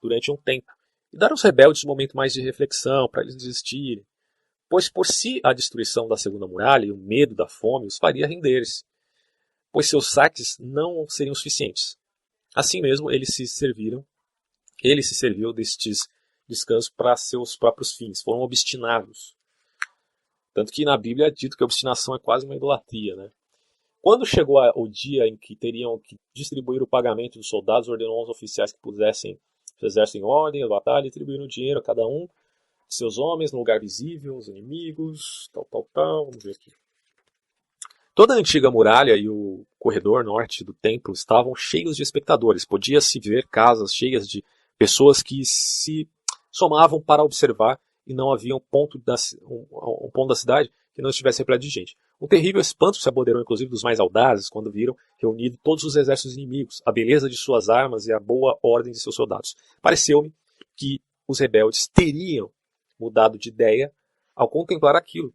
durante um tempo e dar aos rebeldes um momento mais de reflexão para eles desistirem, pois por si a destruição da 2ª muralha e o medo da fome os faria render-se, pois seus saques não seriam suficientes. Assim mesmo, ele se serviu destes descansos para seus próprios fins, foram obstinados. Tanto que na Bíblia é dito que a obstinação é quase uma idolatria, né? Quando chegou o dia em que teriam que distribuir o pagamento dos soldados, ordenou aos oficiais que pusessem o exército em ordem, a batalha, e distribuíram dinheiro a cada um de seus homens no lugar visível, os inimigos, tal. Vamos ver aqui. Toda a antiga muralha e o corredor norte do templo estavam cheios de espectadores. Podia-se ver casas cheias de pessoas que se somavam para observar e não havia um ponto da cidade que não estivesse repleto de gente. Um terrível espanto se apoderou inclusive dos mais audazes quando viram reunido todos os exércitos inimigos, a beleza de suas armas e a boa ordem de seus soldados. Pareceu-me que os rebeldes teriam mudado de ideia ao contemplar aquilo.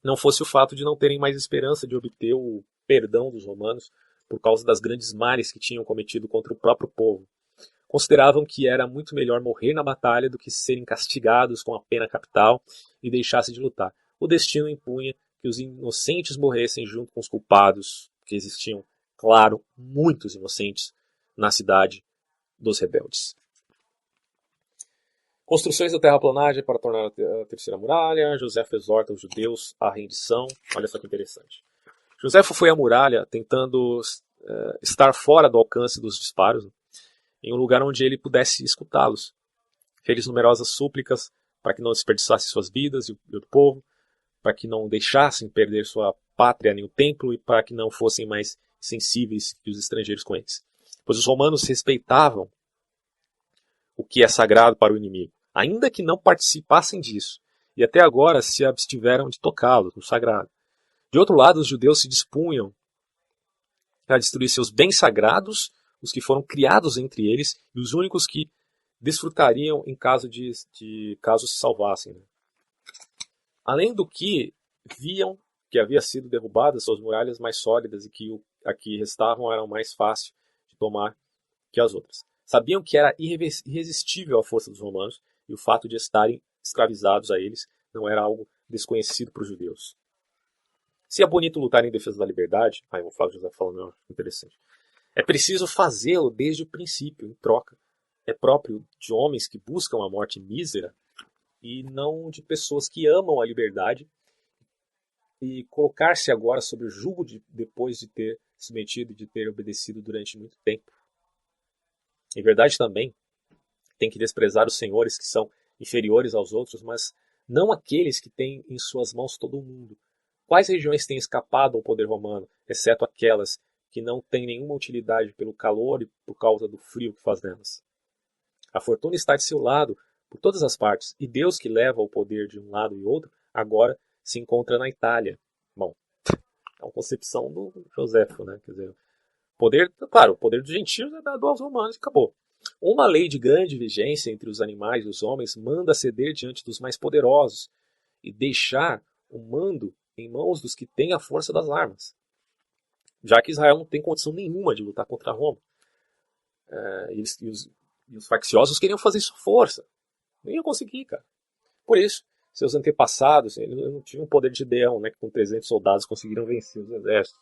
Não fosse o fato de não terem mais esperança de obter o perdão dos romanos por causa das grandes males que tinham cometido contra o próprio povo. consideravam que era muito melhor morrer na batalha do que serem castigados com a pena capital e deixassem de lutar. O destino impunha que os inocentes morressem junto com os culpados, que existiam, claro, muitos inocentes na cidade dos rebeldes. Construções da terraplanagem para tornar a terceira muralha. Josefo exorta os judeus à rendição. Olha só que interessante. Josefo foi à muralha tentando estar fora do alcance dos disparos, em um lugar onde ele pudesse escutá-los. Fez numerosas súplicas para que não desperdiçassem suas vidas e o povo, para que não deixassem perder sua pátria nem o templo e para que não fossem mais sensíveis que os estrangeiros com eles. Pois os romanos respeitavam o que é sagrado para o inimigo, ainda que não participassem disso, e até agora se abstiveram de tocá-lo, no sagrado. De outro lado, os judeus se dispunham a destruir seus bens sagrados, os que foram criados entre eles, e os únicos que desfrutariam em caso caso se salvassem. Além do que, viam que havia sido derrubadas suas muralhas mais sólidas e que a que restavam eram mais fáceis de tomar que as outras. Sabiam que era irresistível a força dos romanos e o fato de estarem escravizados a eles não era algo desconhecido para os judeus. Se é bonito lutar em defesa da liberdade, o Flávio José falando, não, interessante. É preciso fazê-lo desde o princípio, em troca. É próprio de homens que buscam a morte mísera e não de pessoas que amam a liberdade e colocar-se agora sob o jugo depois de ter submetido e de ter obedecido durante muito tempo. Em verdade também, tem que desprezar os senhores que são inferiores aos outros, mas não aqueles que têm em suas mãos todo o mundo. Quais regiões têm escapado ao poder romano, exceto aquelas que não têm nenhuma utilidade pelo calor e por causa do frio que faz nelas? A fortuna está de seu lado, por todas as partes, e Deus que leva o poder de um lado e outro, agora se encontra na Itália. Bom, é uma concepção do Josefo, né? Quer dizer, claro, o poder dos gentios é dado aos romanos e acabou. Uma lei de grande vigência entre os animais e os homens manda ceder diante dos mais poderosos e deixar o mando em mãos dos que têm a força das armas, já que Israel não tem condição nenhuma de lutar contra Roma. E os facciosos queriam fazer isso à força. Nem iam conseguir, cara. Por isso, seus antepassados, eles não tinham o poder de Gideão, né, que com 300 soldados conseguiram vencer os exércitos.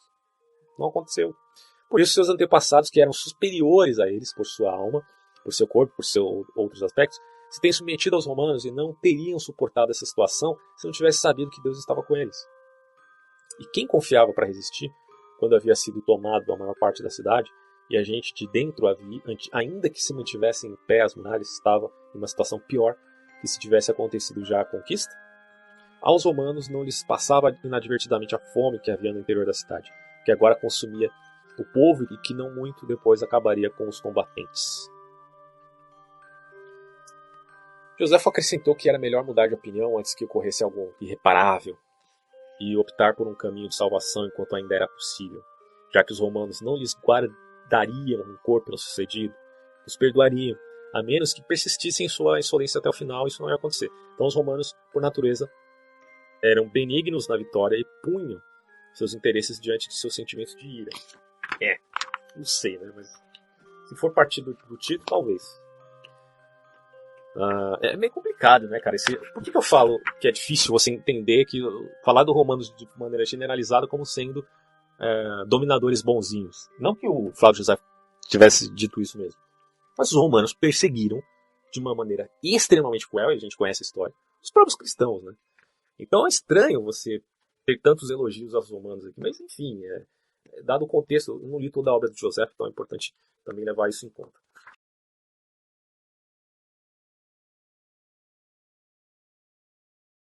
Não aconteceu. Por isso, seus antepassados, que eram superiores a eles por sua alma, por seu corpo, por seus outros aspectos, se têm submetido aos romanos e não teriam suportado essa situação se não tivesse sabido que Deus estava com eles. E quem confiava para resistir, quando havia sido tomado a maior parte da cidade, e a gente de dentro, ainda que se mantivesse em pé as muralhas, estava em uma situação pior que se tivesse acontecido já a conquista? Aos romanos não lhes passava inadvertidamente a fome que havia no interior da cidade, que agora consumia o povo e que não muito depois acabaria com os combatentes. Josefo acrescentou que era melhor mudar de opinião antes que ocorresse algo irreparável e optar por um caminho de salvação enquanto ainda era possível, já que os romanos não lhes guardariam rancor pelo sucedido, os perdoariam, a menos que persistissem em sua insolência até o final, isso não ia acontecer. Então os romanos, por natureza, eram benignos na vitória e punham seus interesses diante de seus sentimentos de ira. Não sei, né? Mas se for partir do título, talvez. É meio complicado, né, cara? Por que eu falo que é difícil você entender que falar do romanos de maneira generalizada como sendo dominadores bonzinhos? Não que o Flávio José tivesse dito isso mesmo. Mas os romanos perseguiram de uma maneira extremamente cruel, e a gente conhece a história, os próprios cristãos, né? Então é estranho você ter tantos elogios aos romanos aqui, mas enfim, dado o contexto, eu não li toda a obra de José, então é importante também levar isso em conta.